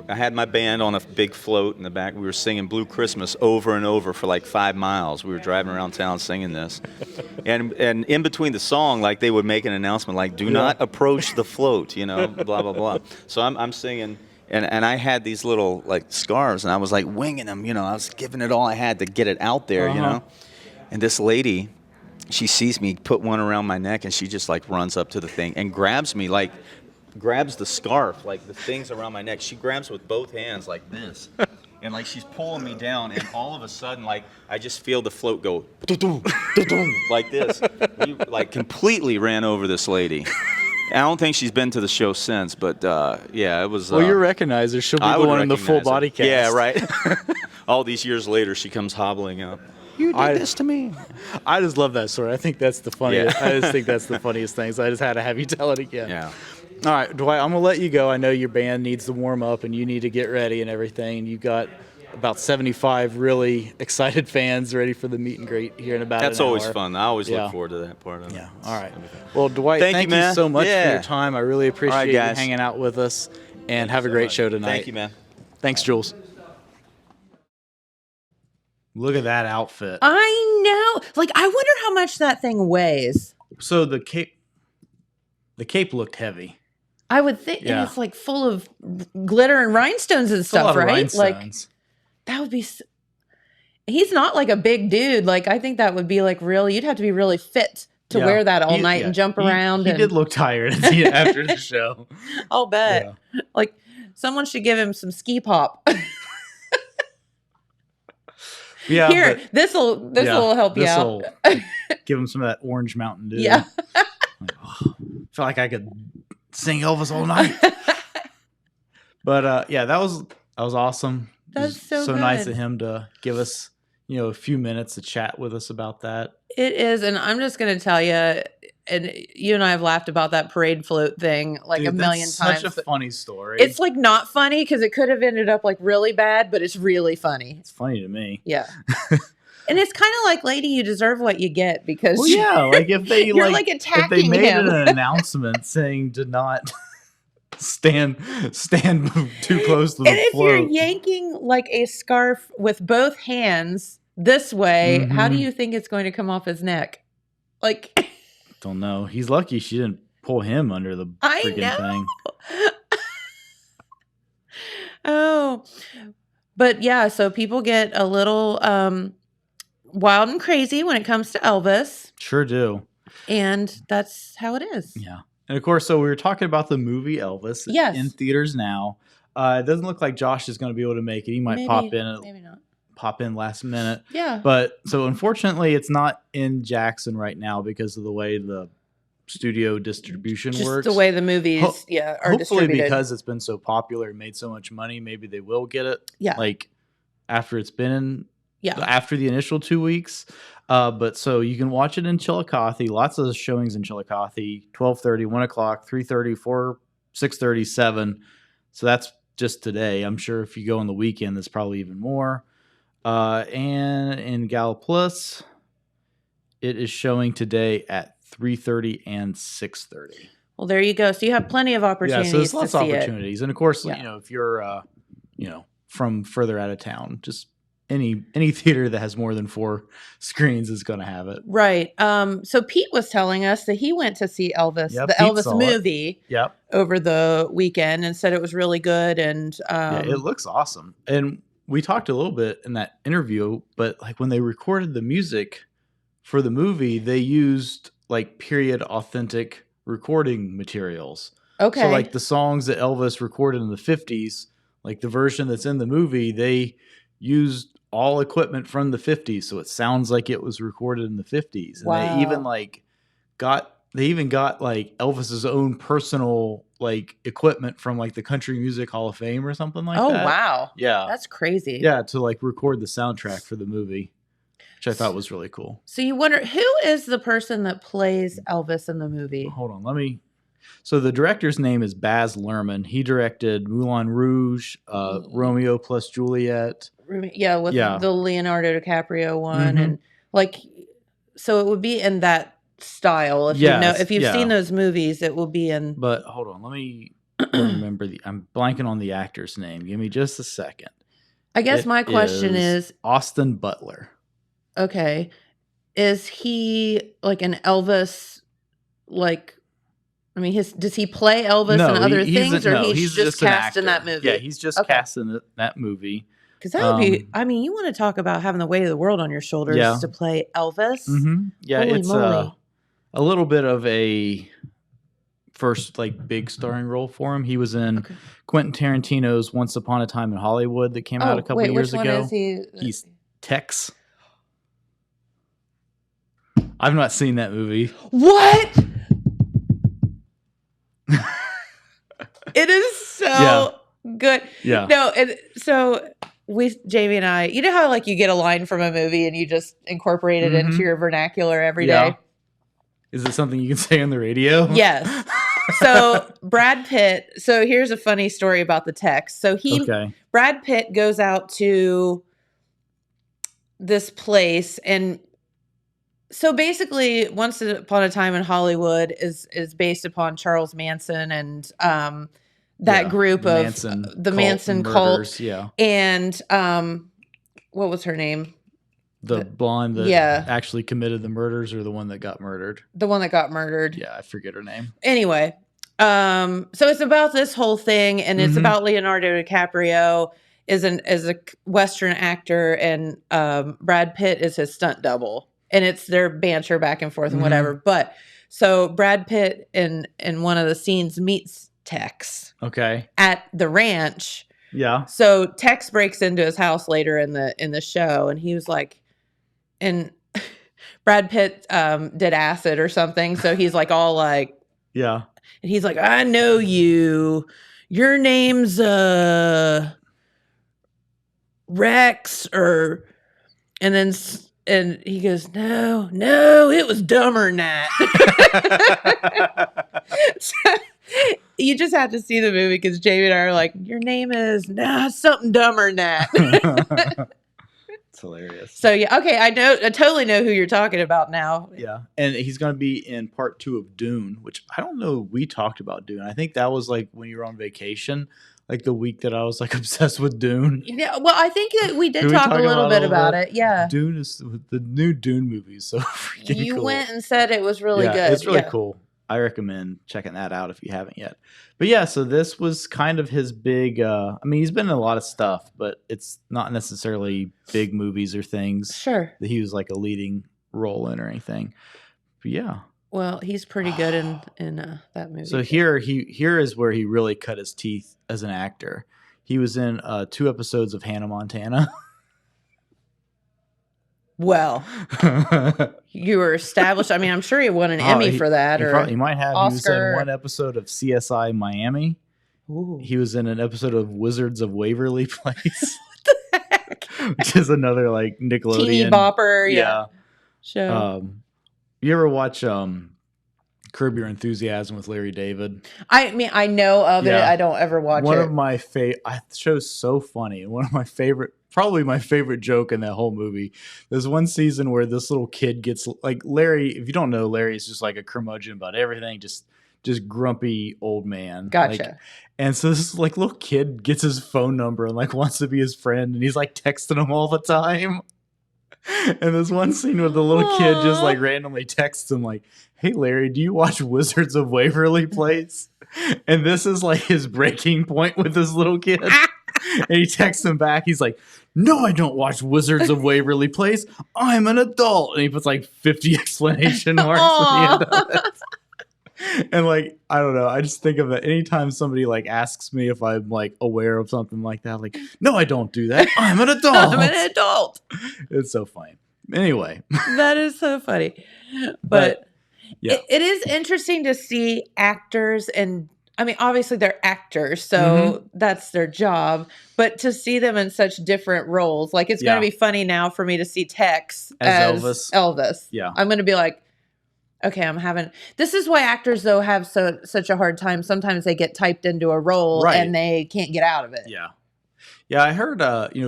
Speaker 4: I had my band on a big float in the back. We were singing Blue Christmas over and over for like 5 miles. We were driving around town singing this. And in between the song, like, they would make an announcement like, do not approach the float, blah, blah, blah. So I'm singing, and I had these little, like, scarves, and I was, like, winging them, I was giving it all I had to get it out there, And this lady, she sees me put one around my neck, and she just, like, runs up to the thing and grabs me, grabs the scarf, like the things around my neck. She grabs with both hands like this. and like she's pulling me down, and all of a sudden, like I just feel the float go like this. We like completely ran over this lady. I don't think she's been to the show since, but yeah, it was.
Speaker 5: Well, you recognize her. She'll be
Speaker 4: I
Speaker 5: the
Speaker 4: would
Speaker 5: one in the full
Speaker 4: recognize her.
Speaker 5: body cast.
Speaker 4: Yeah, right. All these years later, she comes hobbling up. You did this to me.
Speaker 5: I just love that story. I think that's the funniest.
Speaker 4: Yeah.
Speaker 5: I just think that's the funniest thing. So I just had to have you tell it again.
Speaker 4: Yeah.
Speaker 5: All right, Dwight, I'm going to let you go. I know your band needs to warm up and you need to get ready and everything. You got about 75 really excited fans ready for the meet and greet here in about
Speaker 4: That's
Speaker 5: an hour.
Speaker 4: always fun. I always look forward to that part of it.
Speaker 5: Yeah. All right. Well, Dwight,
Speaker 4: Thank
Speaker 5: thank
Speaker 4: you,
Speaker 5: you
Speaker 4: man.
Speaker 5: so much
Speaker 4: Yeah.
Speaker 5: for your time. I really appreciate you
Speaker 4: guys.
Speaker 5: hanging out with us, and have a great show tonight.
Speaker 4: Thank you, man.
Speaker 5: Thanks, Jules.
Speaker 3: Look at that outfit.
Speaker 2: I know. Like, I wonder how much that thing weighs.
Speaker 3: So the cape looked heavy.
Speaker 2: I would think,
Speaker 3: Yeah.
Speaker 2: and it's like full of glitter and rhinestones and
Speaker 3: It's a lot
Speaker 2: stuff,
Speaker 3: of
Speaker 2: right? Like,
Speaker 3: rhinestones.
Speaker 2: that would be. He's not like a big dude. Like, I think that would be like really. You'd have to be really fit to
Speaker 3: Yeah.
Speaker 2: wear that all night and jump around.
Speaker 3: He
Speaker 2: and
Speaker 3: did look tired at the, after the show.
Speaker 2: I'll bet. Like, someone should give him some ski pop.
Speaker 3: Yeah.
Speaker 2: Here,
Speaker 3: but-
Speaker 2: this will help you out.
Speaker 3: this'll give him some of that orange Mountain Dew.
Speaker 2: Yeah.
Speaker 3: Like, oh, I feel like I could sing Elvis all night. But yeah, that was awesome. It
Speaker 2: That's
Speaker 3: was
Speaker 2: so
Speaker 3: nice
Speaker 2: good.
Speaker 3: of him to give us, a few minutes to chat with us about that.
Speaker 2: It is, and I'm just going to tell you, and you and I have laughed about that parade float thing like
Speaker 3: Dude,
Speaker 2: a million
Speaker 3: that's
Speaker 2: times.
Speaker 3: Such a funny story.
Speaker 2: It's like not funny because it could have ended up like really bad, but it's really funny.
Speaker 3: It's funny to me.
Speaker 2: Yeah. And it's kind of like, lady, you deserve what you get because
Speaker 3: Well, yeah, like if they
Speaker 2: you're
Speaker 3: like
Speaker 2: like
Speaker 3: if they
Speaker 2: attacking
Speaker 3: made
Speaker 2: him.
Speaker 3: an announcement saying to not stand too close to the
Speaker 2: And if
Speaker 3: float.
Speaker 2: you're yanking like a scarf with both hands this way, how do
Speaker 3: Mhm.
Speaker 2: you think it's going to come off his neck? Like,
Speaker 3: Don't know. He's lucky she didn't pull him under the
Speaker 2: I
Speaker 3: freaking
Speaker 2: know.
Speaker 3: thing.
Speaker 2: Oh, but yeah, so people get a little wild and crazy when it comes to Elvis,
Speaker 3: Sure do.
Speaker 2: and that's how it is.
Speaker 3: Yeah. And of course, so we were talking about the movie Elvis. It's
Speaker 2: Yes.
Speaker 3: in theaters now. It doesn't look like Josh is going to be able to make it. He might
Speaker 2: Maybe not.
Speaker 3: pop in last minute.
Speaker 2: Yeah.
Speaker 3: But so unfortunately, it's not in Jackson right now because of the way the studio distribution
Speaker 2: Just
Speaker 3: works.
Speaker 2: the way the movies,
Speaker 3: Ho-
Speaker 2: are
Speaker 3: Hopefully,
Speaker 2: distributed.
Speaker 3: because it's been so popular and made so much money, maybe they will get it.
Speaker 2: Yeah.
Speaker 3: Like after it's been in,
Speaker 2: Yeah.
Speaker 3: after the initial 2 weeks. But so you can watch it in Chillicothe. Lots of showings in Chillicothe. 12:30, 1 o'clock, 3:30, 4, 6:30, 7. So that's just today. I'm sure if you go on the weekend, there's probably even more. And in Gallipolis, it is showing today at 3:30 and 6:30.
Speaker 2: Well, there you go. So you have plenty of
Speaker 3: Yeah,
Speaker 2: opportunities
Speaker 3: so there's
Speaker 2: to
Speaker 3: lots of
Speaker 2: see it.
Speaker 3: opportunities. And of course,
Speaker 2: Yeah.
Speaker 3: if you're from further out of town, just any theater that has more than 4 screens is going to have it.
Speaker 2: Right. So Pete was telling us that he went to see Elvis,
Speaker 3: Yep,
Speaker 2: the
Speaker 3: Pete
Speaker 2: Elvis
Speaker 3: saw it.
Speaker 2: movie,
Speaker 3: Yep.
Speaker 2: over the weekend, and said it was really good. And
Speaker 3: Yeah, it looks awesome. And we talked a little bit in that interview, but like when they recorded the music for the movie, they used like period authentic recording materials.
Speaker 2: okay.
Speaker 3: So like the songs that Elvis recorded in the 50s, like the version that's in the movie, they used all equipment from the 50s, so it sounds like it was recorded in the 50s. And
Speaker 2: Wow.
Speaker 3: they even got like Elvis's own personal like equipment from like the Country Music Hall of Fame or something like
Speaker 2: oh
Speaker 3: that.
Speaker 2: wow,
Speaker 3: Yeah.
Speaker 2: that's crazy.
Speaker 3: Yeah, to like record the soundtrack for the movie, which I thought was really cool.
Speaker 2: So you wonder who is the person that plays Elvis in the movie?
Speaker 3: Hold on, so the director's name is Baz Luhrmann. He directed Moulin Rouge, Romeo plus Juliet.
Speaker 2: Yeah, with
Speaker 3: Yeah.
Speaker 2: the Leonardo DiCaprio one,
Speaker 3: Mhm.
Speaker 2: and like, so it would be in that style. If
Speaker 3: Yes,
Speaker 2: if you've
Speaker 3: yeah.
Speaker 2: seen those movies, it will be in.
Speaker 3: But hold on, let me remember I'm blanking on the actor's name. Give me just a second.
Speaker 2: I guess
Speaker 3: It
Speaker 2: my question is,
Speaker 3: Austin Butler.
Speaker 2: okay, is he like an Elvis? Like, I mean, does he play Elvis
Speaker 3: No,
Speaker 2: in other
Speaker 3: he's
Speaker 2: things, or
Speaker 3: no,
Speaker 2: he's just
Speaker 3: an
Speaker 2: cast in that
Speaker 3: actor.
Speaker 2: movie?
Speaker 3: Yeah, he's just
Speaker 2: Okay.
Speaker 3: cast in that movie.
Speaker 2: Because that would be.
Speaker 3: Um,
Speaker 2: I mean, you want to talk about having the weight of the world on your shoulders
Speaker 3: Yeah.
Speaker 2: to play Elvis?
Speaker 3: Yeah,
Speaker 2: Holy
Speaker 3: it's
Speaker 2: moly.
Speaker 3: a little bit of a first like big starring role for him. He was in Quentin Tarantino's Once Upon a Time in Hollywood that came out a couple years
Speaker 2: which
Speaker 3: ago.
Speaker 2: One is he?
Speaker 3: He's Tex. I've not seen that movie.
Speaker 2: What? It is so good.
Speaker 3: Yeah.
Speaker 2: No, and so Jamie and I, you know how like you get a line from a movie and you just incorporate it into your vernacular every day?
Speaker 3: Is it something you can say on the radio?
Speaker 2: Yes. So Brad Pitt. So here's a funny story about the text. So Brad Pitt goes out to this place, and so basically, Once Upon a Time in Hollywood is based upon Charles Manson and that group of the Manson cult.
Speaker 3: Yeah.
Speaker 2: And what was her name?
Speaker 3: The blonde that actually committed the murders, or the one that got murdered?
Speaker 2: The one that got murdered.
Speaker 3: Yeah, I forget her name.
Speaker 2: Anyway, so it's about this whole thing, and it's about Leonardo DiCaprio is a Western actor, and Brad Pitt is his stunt double, and it's their banter back and forth and whatever. But so Brad Pitt in one of the scenes meets Tex.
Speaker 3: Okay.
Speaker 2: At the ranch.
Speaker 3: Yeah.
Speaker 2: So Tex breaks into his house later in the show, and he was like, and Brad Pitt did acid or something, so he's like all like,
Speaker 3: yeah,
Speaker 2: and he's like, I know you, your name's Rex, or, and then and he goes, no, it was dumber than that. So, you just have to see the movie because Jamie and I are like, your name is something dumber than that.
Speaker 3: It's hilarious.
Speaker 2: So yeah, okay, I totally know who you're talking about now.
Speaker 3: Yeah, and he's going to be in part 2 of Dune, which I don't know. We talked about Dune. I think that was like when you were on vacation, like the week that I was like obsessed with Dune.
Speaker 2: Yeah, well, I think that we did talk a little bit about it. Yeah,
Speaker 3: Dune is the new Dune movie, so freaking
Speaker 2: you
Speaker 3: cool.
Speaker 2: went and said it was really good.
Speaker 3: It's really cool. I recommend checking that out if you haven't yet. But yeah, so this was kind of his big, I mean, he's been in a lot of stuff, but it's not necessarily big movies or things.
Speaker 2: Sure.
Speaker 3: That he was like a leading role in or anything. But yeah.
Speaker 2: Well, he's pretty good in that movie.
Speaker 3: So here is where he really cut his teeth as an actor. He was in 2 episodes of Hannah Montana.
Speaker 2: Well, you were established. I mean, I'm sure he won an Emmy for that,
Speaker 3: he might have.
Speaker 2: Oscar.
Speaker 3: He was in 1 episode of CSI Miami.
Speaker 2: Ooh.
Speaker 3: He was in an episode of Wizards of Waverly Place.
Speaker 2: What the heck?
Speaker 3: Which is another like Nickelodeon
Speaker 2: teeny bopper, show.
Speaker 3: You ever watch Curb Your Enthusiasm with Larry David?
Speaker 2: I mean, I know of it. I don't ever watch it.
Speaker 3: One of my show's so funny, and one of my favorite. Probably my favorite joke in that whole movie. There's one season where this little kid gets like Larry. If you don't know, Larry is just like a curmudgeon about everything, just grumpy old man.
Speaker 2: Gotcha.
Speaker 3: Like, and so this like little kid gets his phone number and like wants to be his friend, and he's like texting him all the time. And there's one scene where the little kid just like randomly texts him like, "Hey Larry, do you watch Wizards of Waverly Place?" And this is like his breaking point with this little kid. And he texts him back. He's like, "No, I don't watch Wizards of Waverly Place. I'm an adult." And he puts like 50 exclamation marks at the end of it. And like, I don't know. I just think of that anytime somebody like asks me if I'm like aware of something like that. Like, no, I don't do that. I'm an adult.
Speaker 2: I'm an adult.
Speaker 3: It's so funny. Anyway.
Speaker 2: That is so funny. But
Speaker 3: yeah.
Speaker 2: It is interesting to see actors, and I mean, obviously they're actors, so that's their job. But to see them in such different roles, like it's going to be funny now for me to see Tex as Elvis.
Speaker 3: Yeah.
Speaker 2: I'm going to be like, okay, this is why actors though have such a hard time. Sometimes they get typed into a role and they can't get out of it.
Speaker 3: Yeah. Yeah. I heard,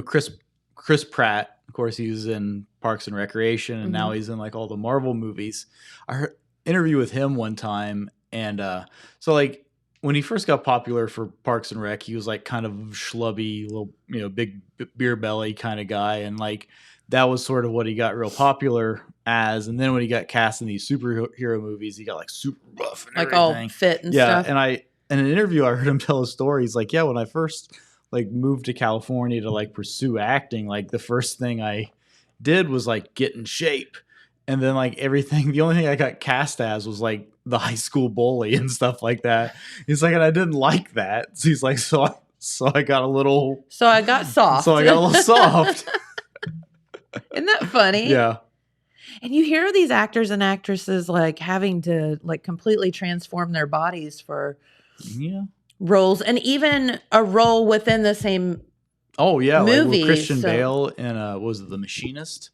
Speaker 3: Chris Pratt, of course, he was in Parks and Recreation, and now he's in like all the Marvel movies. I heard interview with him one time. And, so like when he first got popular for Parks and Rec, he was like kind of schlubby, little, big beer belly kind of guy. And like, that was sort of what he got real popular as. And then when he got cast in these superhero movies, he got like super rough and
Speaker 2: like
Speaker 3: everything.
Speaker 2: All fit and stuff.
Speaker 3: And in an interview, I heard him tell a story. He's like, yeah, when I first like moved to California to like pursue acting, like the first thing I did was like get in shape. And then like everything, the only thing I got cast as was like the high school bully and stuff like that. He's like, and I didn't like that. So he's like, so I got a little.
Speaker 2: So I got soft.
Speaker 3: So I got a little soft.
Speaker 2: Isn't that funny?
Speaker 3: Yeah.
Speaker 2: And you hear these actors and actresses like having to like completely transform their bodies for roles, and even a role within the same
Speaker 3: movie. Like with Christian
Speaker 2: so.
Speaker 3: Bale and was it The Machinist?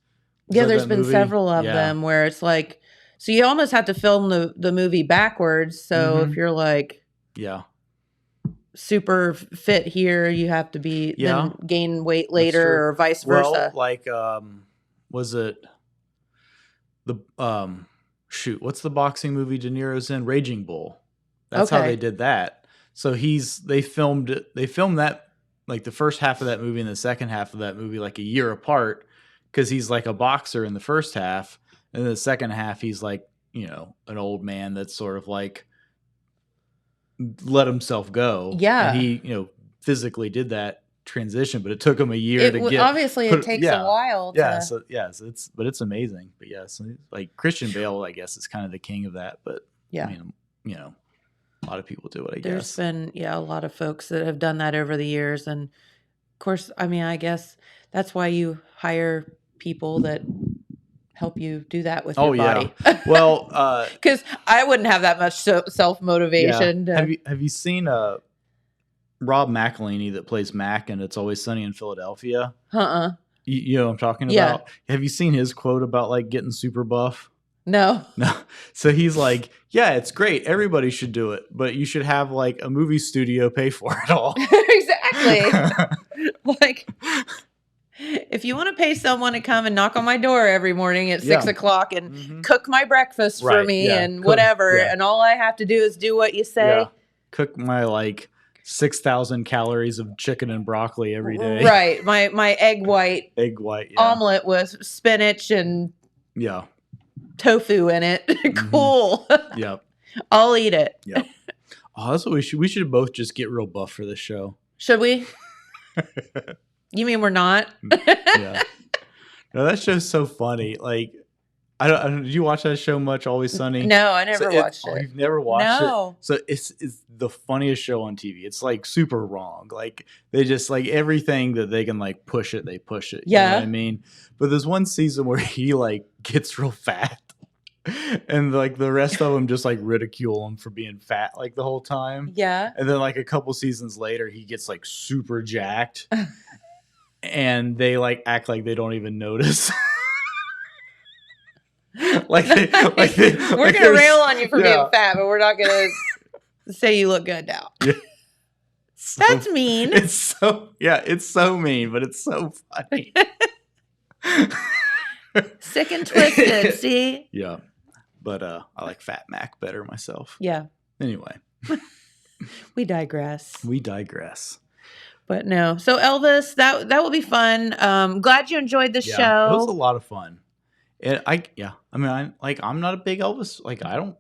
Speaker 2: Yeah, there's been several of them where it's like, so you almost have to film the movie backwards. So if you're like, super fit here, you have to be then gain weight later, or vice versa.
Speaker 3: Well, like, was it the what's the boxing movie De Niro's in? Raging Bull. That's how they did that. So they filmed that like the first half of that movie and the second half of that movie like a year apart. Because he's like a boxer in the first half, and in the second half he's like, an old man that's sort of like let himself go.
Speaker 2: Yeah,
Speaker 3: and he physically did that transition, but it took him a year to get.
Speaker 2: Obviously, it takes a while.
Speaker 3: So it's amazing. But yes, like Christian Bale, I guess is kind of the king of that. But I mean, a lot of people do it.
Speaker 2: There's been a lot of folks that have done that over the years, and of course, I mean, I guess that's why you hire people that help you do that with your body.
Speaker 3: Well,
Speaker 2: because I wouldn't have that much self motivation.
Speaker 3: Yeah. Have you seen Rob McElhenney that plays Mac and It's Always Sunny in Philadelphia? You know what I'm talking about? Have you seen his quote about like getting super buff?
Speaker 2: No.
Speaker 3: So he's like, yeah, it's great. Everybody should do it, but you should have like a movie studio pay for it all.
Speaker 2: Exactly. Like, if you want to pay someone to come and knock on my door every morning at 6 o'clock and cook my breakfast for me and whatever, and all I have to do is do what you say.
Speaker 3: Cook my like 6,000 calories of chicken and broccoli every day.
Speaker 2: Right. My egg white omelet with spinach and tofu in it. Cool.
Speaker 3: Yep.
Speaker 2: I'll eat it.
Speaker 3: Yep. Oh, that's what we should both just get real buff for this show.
Speaker 2: Should we? You mean we're not?
Speaker 3: Yeah. No, that show's so funny. Like, I don't. Did you watch that show much? Always Sunny?
Speaker 2: No, I never watched it.
Speaker 3: Oh, you've never watched
Speaker 2: it?
Speaker 3: So it's the funniest show on TV. It's like super wrong. Like they just like everything that they can like push it, they push it.
Speaker 2: Yeah.
Speaker 3: You know what I mean? But there's one season where he like gets real fat. And like the rest of them just like ridicule him for being fat like the whole time.
Speaker 2: Yeah.
Speaker 3: And then like a couple seasons later, he gets like super jacked. And they like act like they don't even notice. We're
Speaker 2: gonna rail on you for being fat, but we're not gonna say you look good now. Yeah. That's mean.
Speaker 3: It's so mean, but it's so funny.
Speaker 2: Sick and twisted, see?
Speaker 3: Yeah. But I like Fat Mac better myself.
Speaker 2: Yeah.
Speaker 3: Anyway.
Speaker 2: We digress.
Speaker 3: But
Speaker 2: no. So Elvis, that will be fun. Glad you enjoyed the show.
Speaker 3: It was a lot of fun. And I'm not a big Elvis,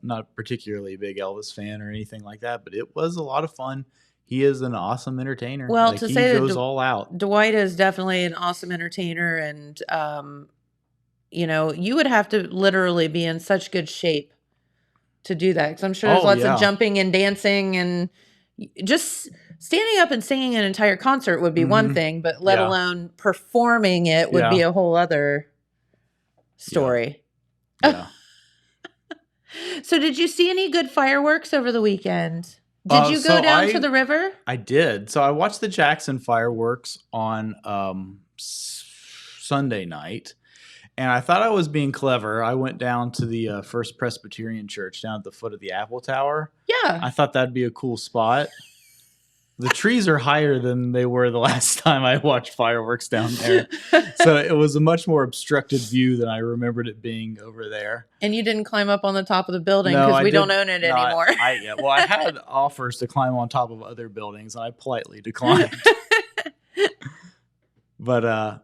Speaker 3: not particularly a big Elvis fan or anything like that, but it was a lot of fun. He is an awesome entertainer.
Speaker 2: Well,
Speaker 3: he goes all out.
Speaker 2: Dwight is definitely an awesome entertainer, and you would have to literally be in such good shape to do that, because I'm sure there's lots of jumping and dancing, and just standing up and singing an entire concert would be one thing, but let alone performing it would be a whole other story.
Speaker 3: Yeah.
Speaker 2: So did you see any good fireworks over the weekend? Did you go down to the river?
Speaker 3: I did. So I watched the Jackson fireworks on Sunday night, and I thought I was being clever. I went down to the First Presbyterian Church down at the foot of the Apple Tower.
Speaker 2: Yeah.
Speaker 3: I thought that'd be a cool spot. The trees are higher than they were the last time I watched fireworks down there. So it was a much more obstructed view than I remembered it being over there.
Speaker 2: And you didn't climb up on the top of the building because we don't own it anymore.
Speaker 3: I had offers to climb on top of other buildings, and I politely declined. But I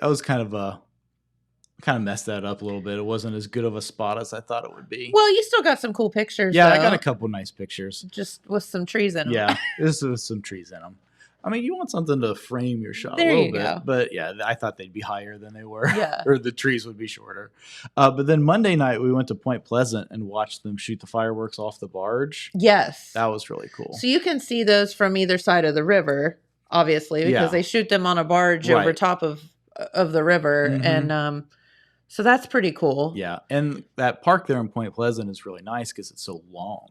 Speaker 3: was kind of messed that up a little bit. It wasn't as good of a spot as I thought it would be.
Speaker 2: Well, you still got some cool pictures.
Speaker 3: Yeah,
Speaker 2: though.
Speaker 3: I got a couple nice pictures.
Speaker 2: Just with some trees in them.
Speaker 3: Yeah, this was some trees in them. I mean, you want something to frame your shot
Speaker 2: There
Speaker 3: a little
Speaker 2: you
Speaker 3: bit,
Speaker 2: go.
Speaker 3: but yeah, I thought they'd be higher than they were.
Speaker 2: Yeah.
Speaker 3: Or the trees would be shorter. But then Monday night we went to Point Pleasant and watched them shoot the fireworks off the barge.
Speaker 2: Yes.
Speaker 3: That was really cool.
Speaker 2: So you can see those from either side of the river, obviously, because
Speaker 3: Yeah.
Speaker 2: they shoot them on a barge over
Speaker 3: Right.
Speaker 2: top of the river.
Speaker 3: Mhm.
Speaker 2: And so that's pretty cool.
Speaker 3: Yeah, and that park there in Point Pleasant is really nice because it's so long.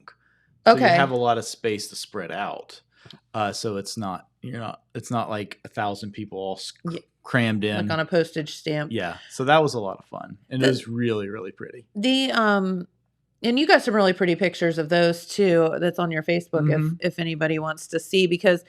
Speaker 3: So you
Speaker 2: Okay.
Speaker 3: have a lot of space to spread out. So it's not like 1,000 people all
Speaker 2: Yeah.
Speaker 3: crammed in.
Speaker 2: Like on a postage stamp.
Speaker 3: Yeah, so that was a lot of fun, and it was really, really pretty.
Speaker 2: The and you got some really pretty pictures of those too. That's on your Facebook
Speaker 3: Mhm.
Speaker 2: if anybody wants to see, because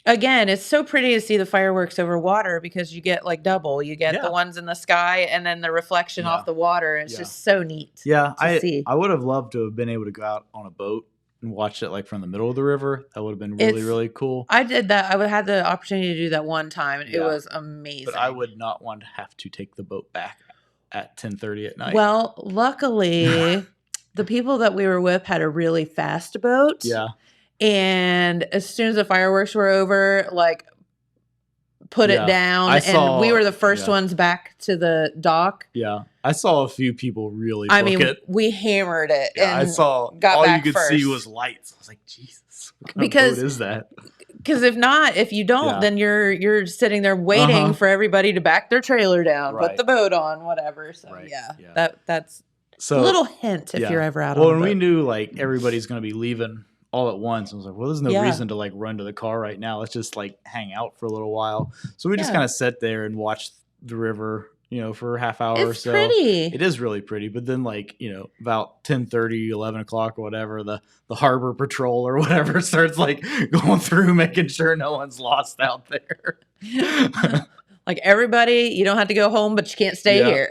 Speaker 2: again, it's so pretty to see the fireworks over water because you get like double. You get
Speaker 3: Yeah.
Speaker 2: the ones in the sky and then the reflection
Speaker 3: Yeah.
Speaker 2: off the water. It's
Speaker 3: Yeah.
Speaker 2: just so neat.
Speaker 3: Yeah,
Speaker 2: to see.
Speaker 3: I would have loved to have been able to go out on a boat and watch it like from the middle of the river. That would have been really,
Speaker 2: It's-
Speaker 3: really cool.
Speaker 2: I did that. I had the opportunity to do that one time, and it
Speaker 3: Yeah.
Speaker 2: was amazing.
Speaker 3: But I would not want to have to take the boat back at 10:30 at night.
Speaker 2: Well, luckily, the people that we were with had a really fast boat.
Speaker 3: yeah,
Speaker 2: And as soon as the fireworks were over, like put
Speaker 3: Yeah.
Speaker 2: it down,
Speaker 3: I
Speaker 2: and
Speaker 3: saw-
Speaker 2: we were the first
Speaker 3: yeah.
Speaker 2: ones back to the dock.
Speaker 3: yeah. I saw a few people really
Speaker 2: I
Speaker 3: book
Speaker 2: mean,
Speaker 3: it.
Speaker 2: we hammered it.
Speaker 3: Yeah, I
Speaker 2: and
Speaker 3: saw
Speaker 2: got
Speaker 3: all you
Speaker 2: back
Speaker 3: could see
Speaker 2: first.
Speaker 3: was lights. I was like, Jesus, what kind
Speaker 2: Because-
Speaker 3: of boat is that?
Speaker 2: Because if you don't,
Speaker 3: Yeah.
Speaker 2: then you're sitting there waiting
Speaker 3: Uh-huh.
Speaker 2: for everybody to back their trailer down,
Speaker 3: Right.
Speaker 2: put the boat on, whatever. So
Speaker 3: Right,
Speaker 2: yeah,
Speaker 3: yeah.
Speaker 2: that's
Speaker 3: So
Speaker 2: a little hint if
Speaker 3: yeah.
Speaker 2: you're ever out
Speaker 3: well,
Speaker 2: on a
Speaker 3: and
Speaker 2: boat.
Speaker 3: we knew like everybody's going to be leaving all at once. I was like, well, there's no
Speaker 2: Yeah.
Speaker 3: reason to like run to the car right now. Let's just like hang out for a little while. So we just
Speaker 2: Yeah.
Speaker 3: kind of sat there and watched the river, for a half hour or
Speaker 2: It's
Speaker 3: so.
Speaker 2: pretty.
Speaker 3: It is really pretty. But then like, about 10:30, 11 o'clock or whatever, the harbor patrol or whatever starts like going through, making sure no one's lost out there.
Speaker 2: Like everybody, you don't have to go home, but you can't stay
Speaker 3: Yeah.
Speaker 2: here.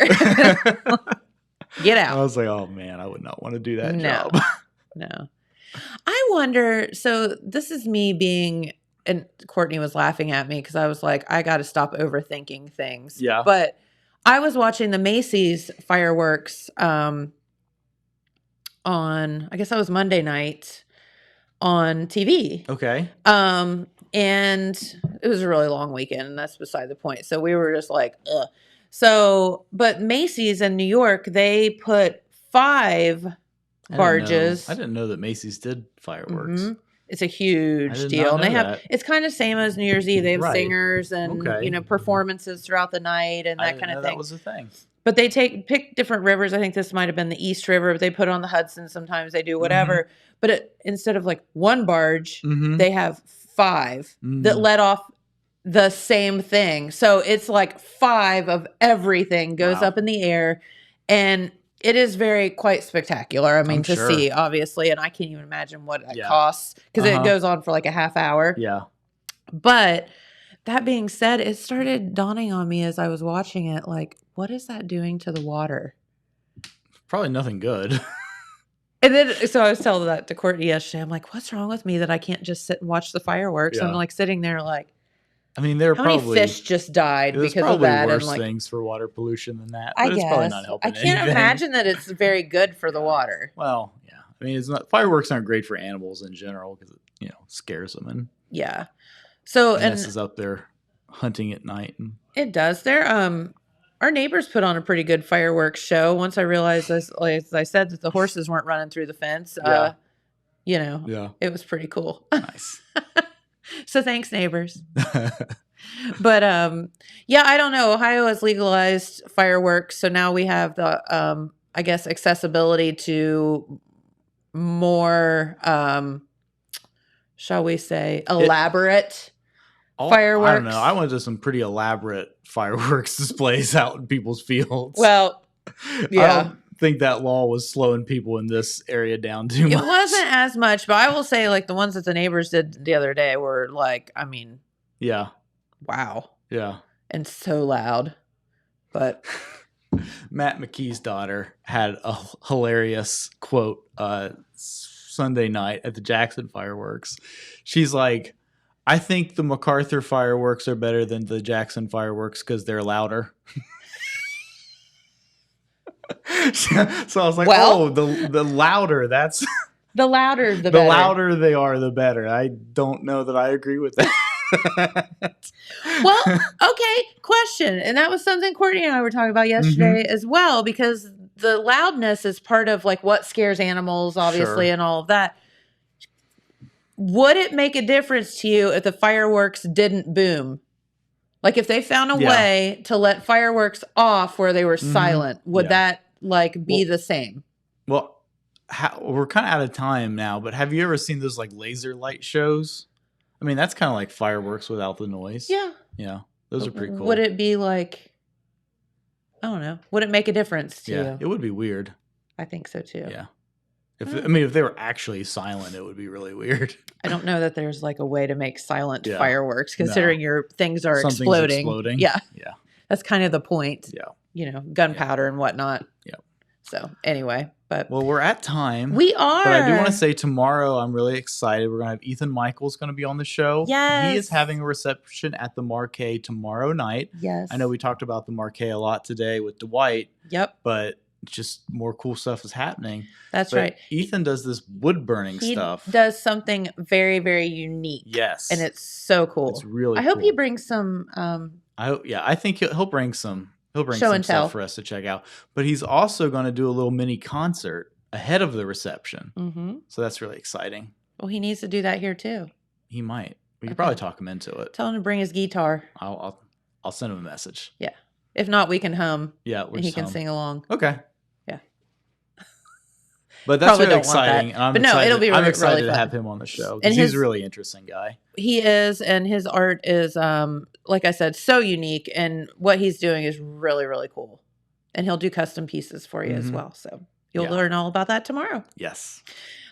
Speaker 2: Get
Speaker 3: I
Speaker 2: out.
Speaker 3: was like, oh man, I would not want to do that
Speaker 2: No.
Speaker 3: job.
Speaker 2: No. I wonder, so this is me being, and Courtney was laughing at me because I was like, I got to stop overthinking things.
Speaker 3: Yeah.
Speaker 2: But I was watching the Macy's fireworks on, I guess that was Monday night on TV.
Speaker 3: Okay.
Speaker 2: And it was a really long weekend, and that's beside the point. So we were just like, ugh. So, but Macy's in New York, they put 5 barges.
Speaker 3: I didn't know that Macy's did fireworks.
Speaker 2: Mhm. It's a
Speaker 3: I
Speaker 2: huge
Speaker 3: did
Speaker 2: deal.
Speaker 3: not
Speaker 2: And they
Speaker 3: know
Speaker 2: have,
Speaker 3: that.
Speaker 2: it's kind of same as New Year's Eve. They have
Speaker 3: Right.
Speaker 2: singers and,
Speaker 3: Okay.
Speaker 2: Performances throughout the night and
Speaker 3: I
Speaker 2: that
Speaker 3: didn't
Speaker 2: kind
Speaker 3: know
Speaker 2: of
Speaker 3: that
Speaker 2: thing.
Speaker 3: was a thing.
Speaker 2: But they pick different rivers. I think this might have been the East River, but they put it on the Hudson. Sometimes they do whatever. But instead of like one barge,
Speaker 3: Mhm.
Speaker 2: they have 5 that
Speaker 3: Mm.
Speaker 2: let off the same thing. So it's like 5 of everything goes
Speaker 3: Wow.
Speaker 2: up in the air, and it is quite spectacular. I mean,
Speaker 3: I'm
Speaker 2: to
Speaker 3: sure.
Speaker 2: see, obviously, and I can't even imagine what it
Speaker 3: Yeah.
Speaker 2: costs because
Speaker 3: Uh-huh.
Speaker 2: it goes on for like a half hour.
Speaker 3: Yeah.
Speaker 2: But that being said, it started dawning on me as I was watching it, like, what is that doing to the water?
Speaker 3: Probably nothing good.
Speaker 2: And then, so I was telling that to Courtney yesterday. I'm like, what's wrong with me that I can't just sit and watch the fireworks?
Speaker 3: Yeah.
Speaker 2: I'm like sitting there like,
Speaker 3: I mean, there are
Speaker 2: how
Speaker 3: probably
Speaker 2: many fish just died
Speaker 3: there's
Speaker 2: because of
Speaker 3: probably
Speaker 2: that?
Speaker 3: worse
Speaker 2: And like,
Speaker 3: things for water pollution than that.
Speaker 2: I
Speaker 3: But it's
Speaker 2: guess
Speaker 3: probably not helping
Speaker 2: I can't
Speaker 3: anything.
Speaker 2: imagine that it's very good for the water.
Speaker 3: Well, yeah. I mean, it's not fireworks aren't great for animals in general because it scares them and
Speaker 2: Yeah. So
Speaker 3: messes
Speaker 2: and
Speaker 3: up their hunting at night. And
Speaker 2: it does. Our neighbors put on a pretty good fireworks show. Once I realized, as I said, that the horses weren't running through the fence.
Speaker 3: Yeah.
Speaker 2: Yeah, it was pretty cool.
Speaker 3: nice.
Speaker 2: So thanks, neighbors. But yeah, I don't know. Ohio has legalized fireworks, so now we have the I guess accessibility to more shall we say elaborate
Speaker 3: I don't
Speaker 2: fireworks.
Speaker 3: know. I went to some pretty elaborate fireworks displays out in people's fields.
Speaker 2: Well,
Speaker 3: I
Speaker 2: yeah.
Speaker 3: don't think that law was slowing people in this area down too
Speaker 2: It
Speaker 3: much.
Speaker 2: wasn't as much, but I will say like the ones that the neighbors did the other day were like, I mean,
Speaker 3: Yeah.
Speaker 2: wow.
Speaker 3: Yeah.
Speaker 2: And so loud. But
Speaker 3: Matt McKee's daughter had a hilarious quote Sunday night at the Jackson fireworks. She's like, I think the MacArthur fireworks are better than the Jackson fireworks because they're louder. So I was like,
Speaker 2: Well-
Speaker 3: oh, the louder, that's
Speaker 2: the louder the
Speaker 3: the
Speaker 2: better.
Speaker 3: louder they are, the better. I don't know that I agree with that.
Speaker 2: Well, okay, question. And that was something Courtney and I were talking about yesterday as well, because the loudness is part of like what scares animals, obviously, and all of that. Would it make a difference to you if the fireworks didn't boom? Like if they found a way to let fireworks off where they were silent, would that like be the same?
Speaker 3: Well, we're kind of out of time now, but have you ever seen those like laser light shows? I mean, that's kind of like fireworks without the noise.
Speaker 2: Yeah.
Speaker 3: Yeah. Those are pretty cool.
Speaker 2: Would it be like, I don't know. Would it make a difference to you?
Speaker 3: It would be weird.
Speaker 2: I think so too.
Speaker 3: Yeah. If they were actually silent, it would be really weird.
Speaker 2: I don't know that there's like a way to make silent fireworks, considering your things are
Speaker 3: Something's
Speaker 2: exploding. Yeah.
Speaker 3: Yeah.
Speaker 2: That's kind of the point.
Speaker 3: Yeah.
Speaker 2: You know, gunpowder and whatnot.
Speaker 3: Yeah.
Speaker 2: So anyway, but
Speaker 3: well, we're at time.
Speaker 2: We are.
Speaker 3: But I do want to say tomorrow, I'm really excited. We're going to have Ethan Michael's going to be on the show.
Speaker 2: Yes.
Speaker 3: He is having a reception at the Markay tomorrow night.
Speaker 2: Yes.
Speaker 3: I know we talked about the Markay a lot today with Dwight.
Speaker 2: Yep.
Speaker 3: But just more cool stuff is happening.
Speaker 2: That's right.
Speaker 3: Ethan does this wood burning stuff.
Speaker 2: He does something very, very unique.
Speaker 3: Yes.
Speaker 2: And it's so cool.
Speaker 3: It's really
Speaker 2: I hope he brings some
Speaker 3: I think he'll bring some
Speaker 2: show and tell
Speaker 3: stuff for us to check out. But he's also going to do a little mini concert ahead of the reception. Mm-hmm. So that's really exciting.
Speaker 2: Well, he needs to do that here too.
Speaker 3: He might. We could probably talk him into it.
Speaker 2: Tell him to bring his guitar.
Speaker 3: I'll send him a message.
Speaker 2: Yeah. If not, we can hum.
Speaker 3: Yeah,
Speaker 2: and he can sing along.
Speaker 3: Okay.
Speaker 2: Yeah.
Speaker 3: But that's really exciting. I'm excited.
Speaker 2: It'll be
Speaker 3: I'm excited
Speaker 2: really
Speaker 3: to
Speaker 2: fun.
Speaker 3: have him on the show because he's a really interesting guy.
Speaker 2: He is, and his art is, like I said, so unique, and what he's doing is really, really cool. And he'll do custom pieces for you as well. So you'll learn all about that tomorrow.
Speaker 3: Yes.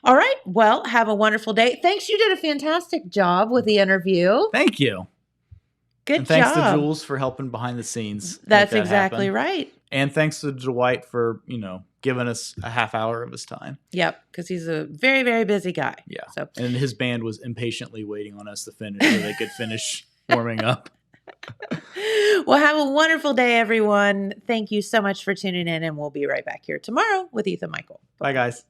Speaker 2: All right. Well, have a wonderful day. Thanks. You did a fantastic job with the interview.
Speaker 3: Thank you.
Speaker 2: Good job.
Speaker 3: Thanks to Jules for helping behind the scenes.
Speaker 2: That's exactly right.
Speaker 3: And thanks to Dwight for, giving us a half hour of his time.
Speaker 2: Yep, because he's a very, very busy guy.
Speaker 3: Yeah.
Speaker 2: So.
Speaker 3: And his band was impatiently waiting on us to finish so they could finish warming up.
Speaker 2: Well, have a wonderful day, everyone. Thank you so much for tuning in, and we'll be right back here tomorrow with Ethan Michael.
Speaker 3: Bye, guys.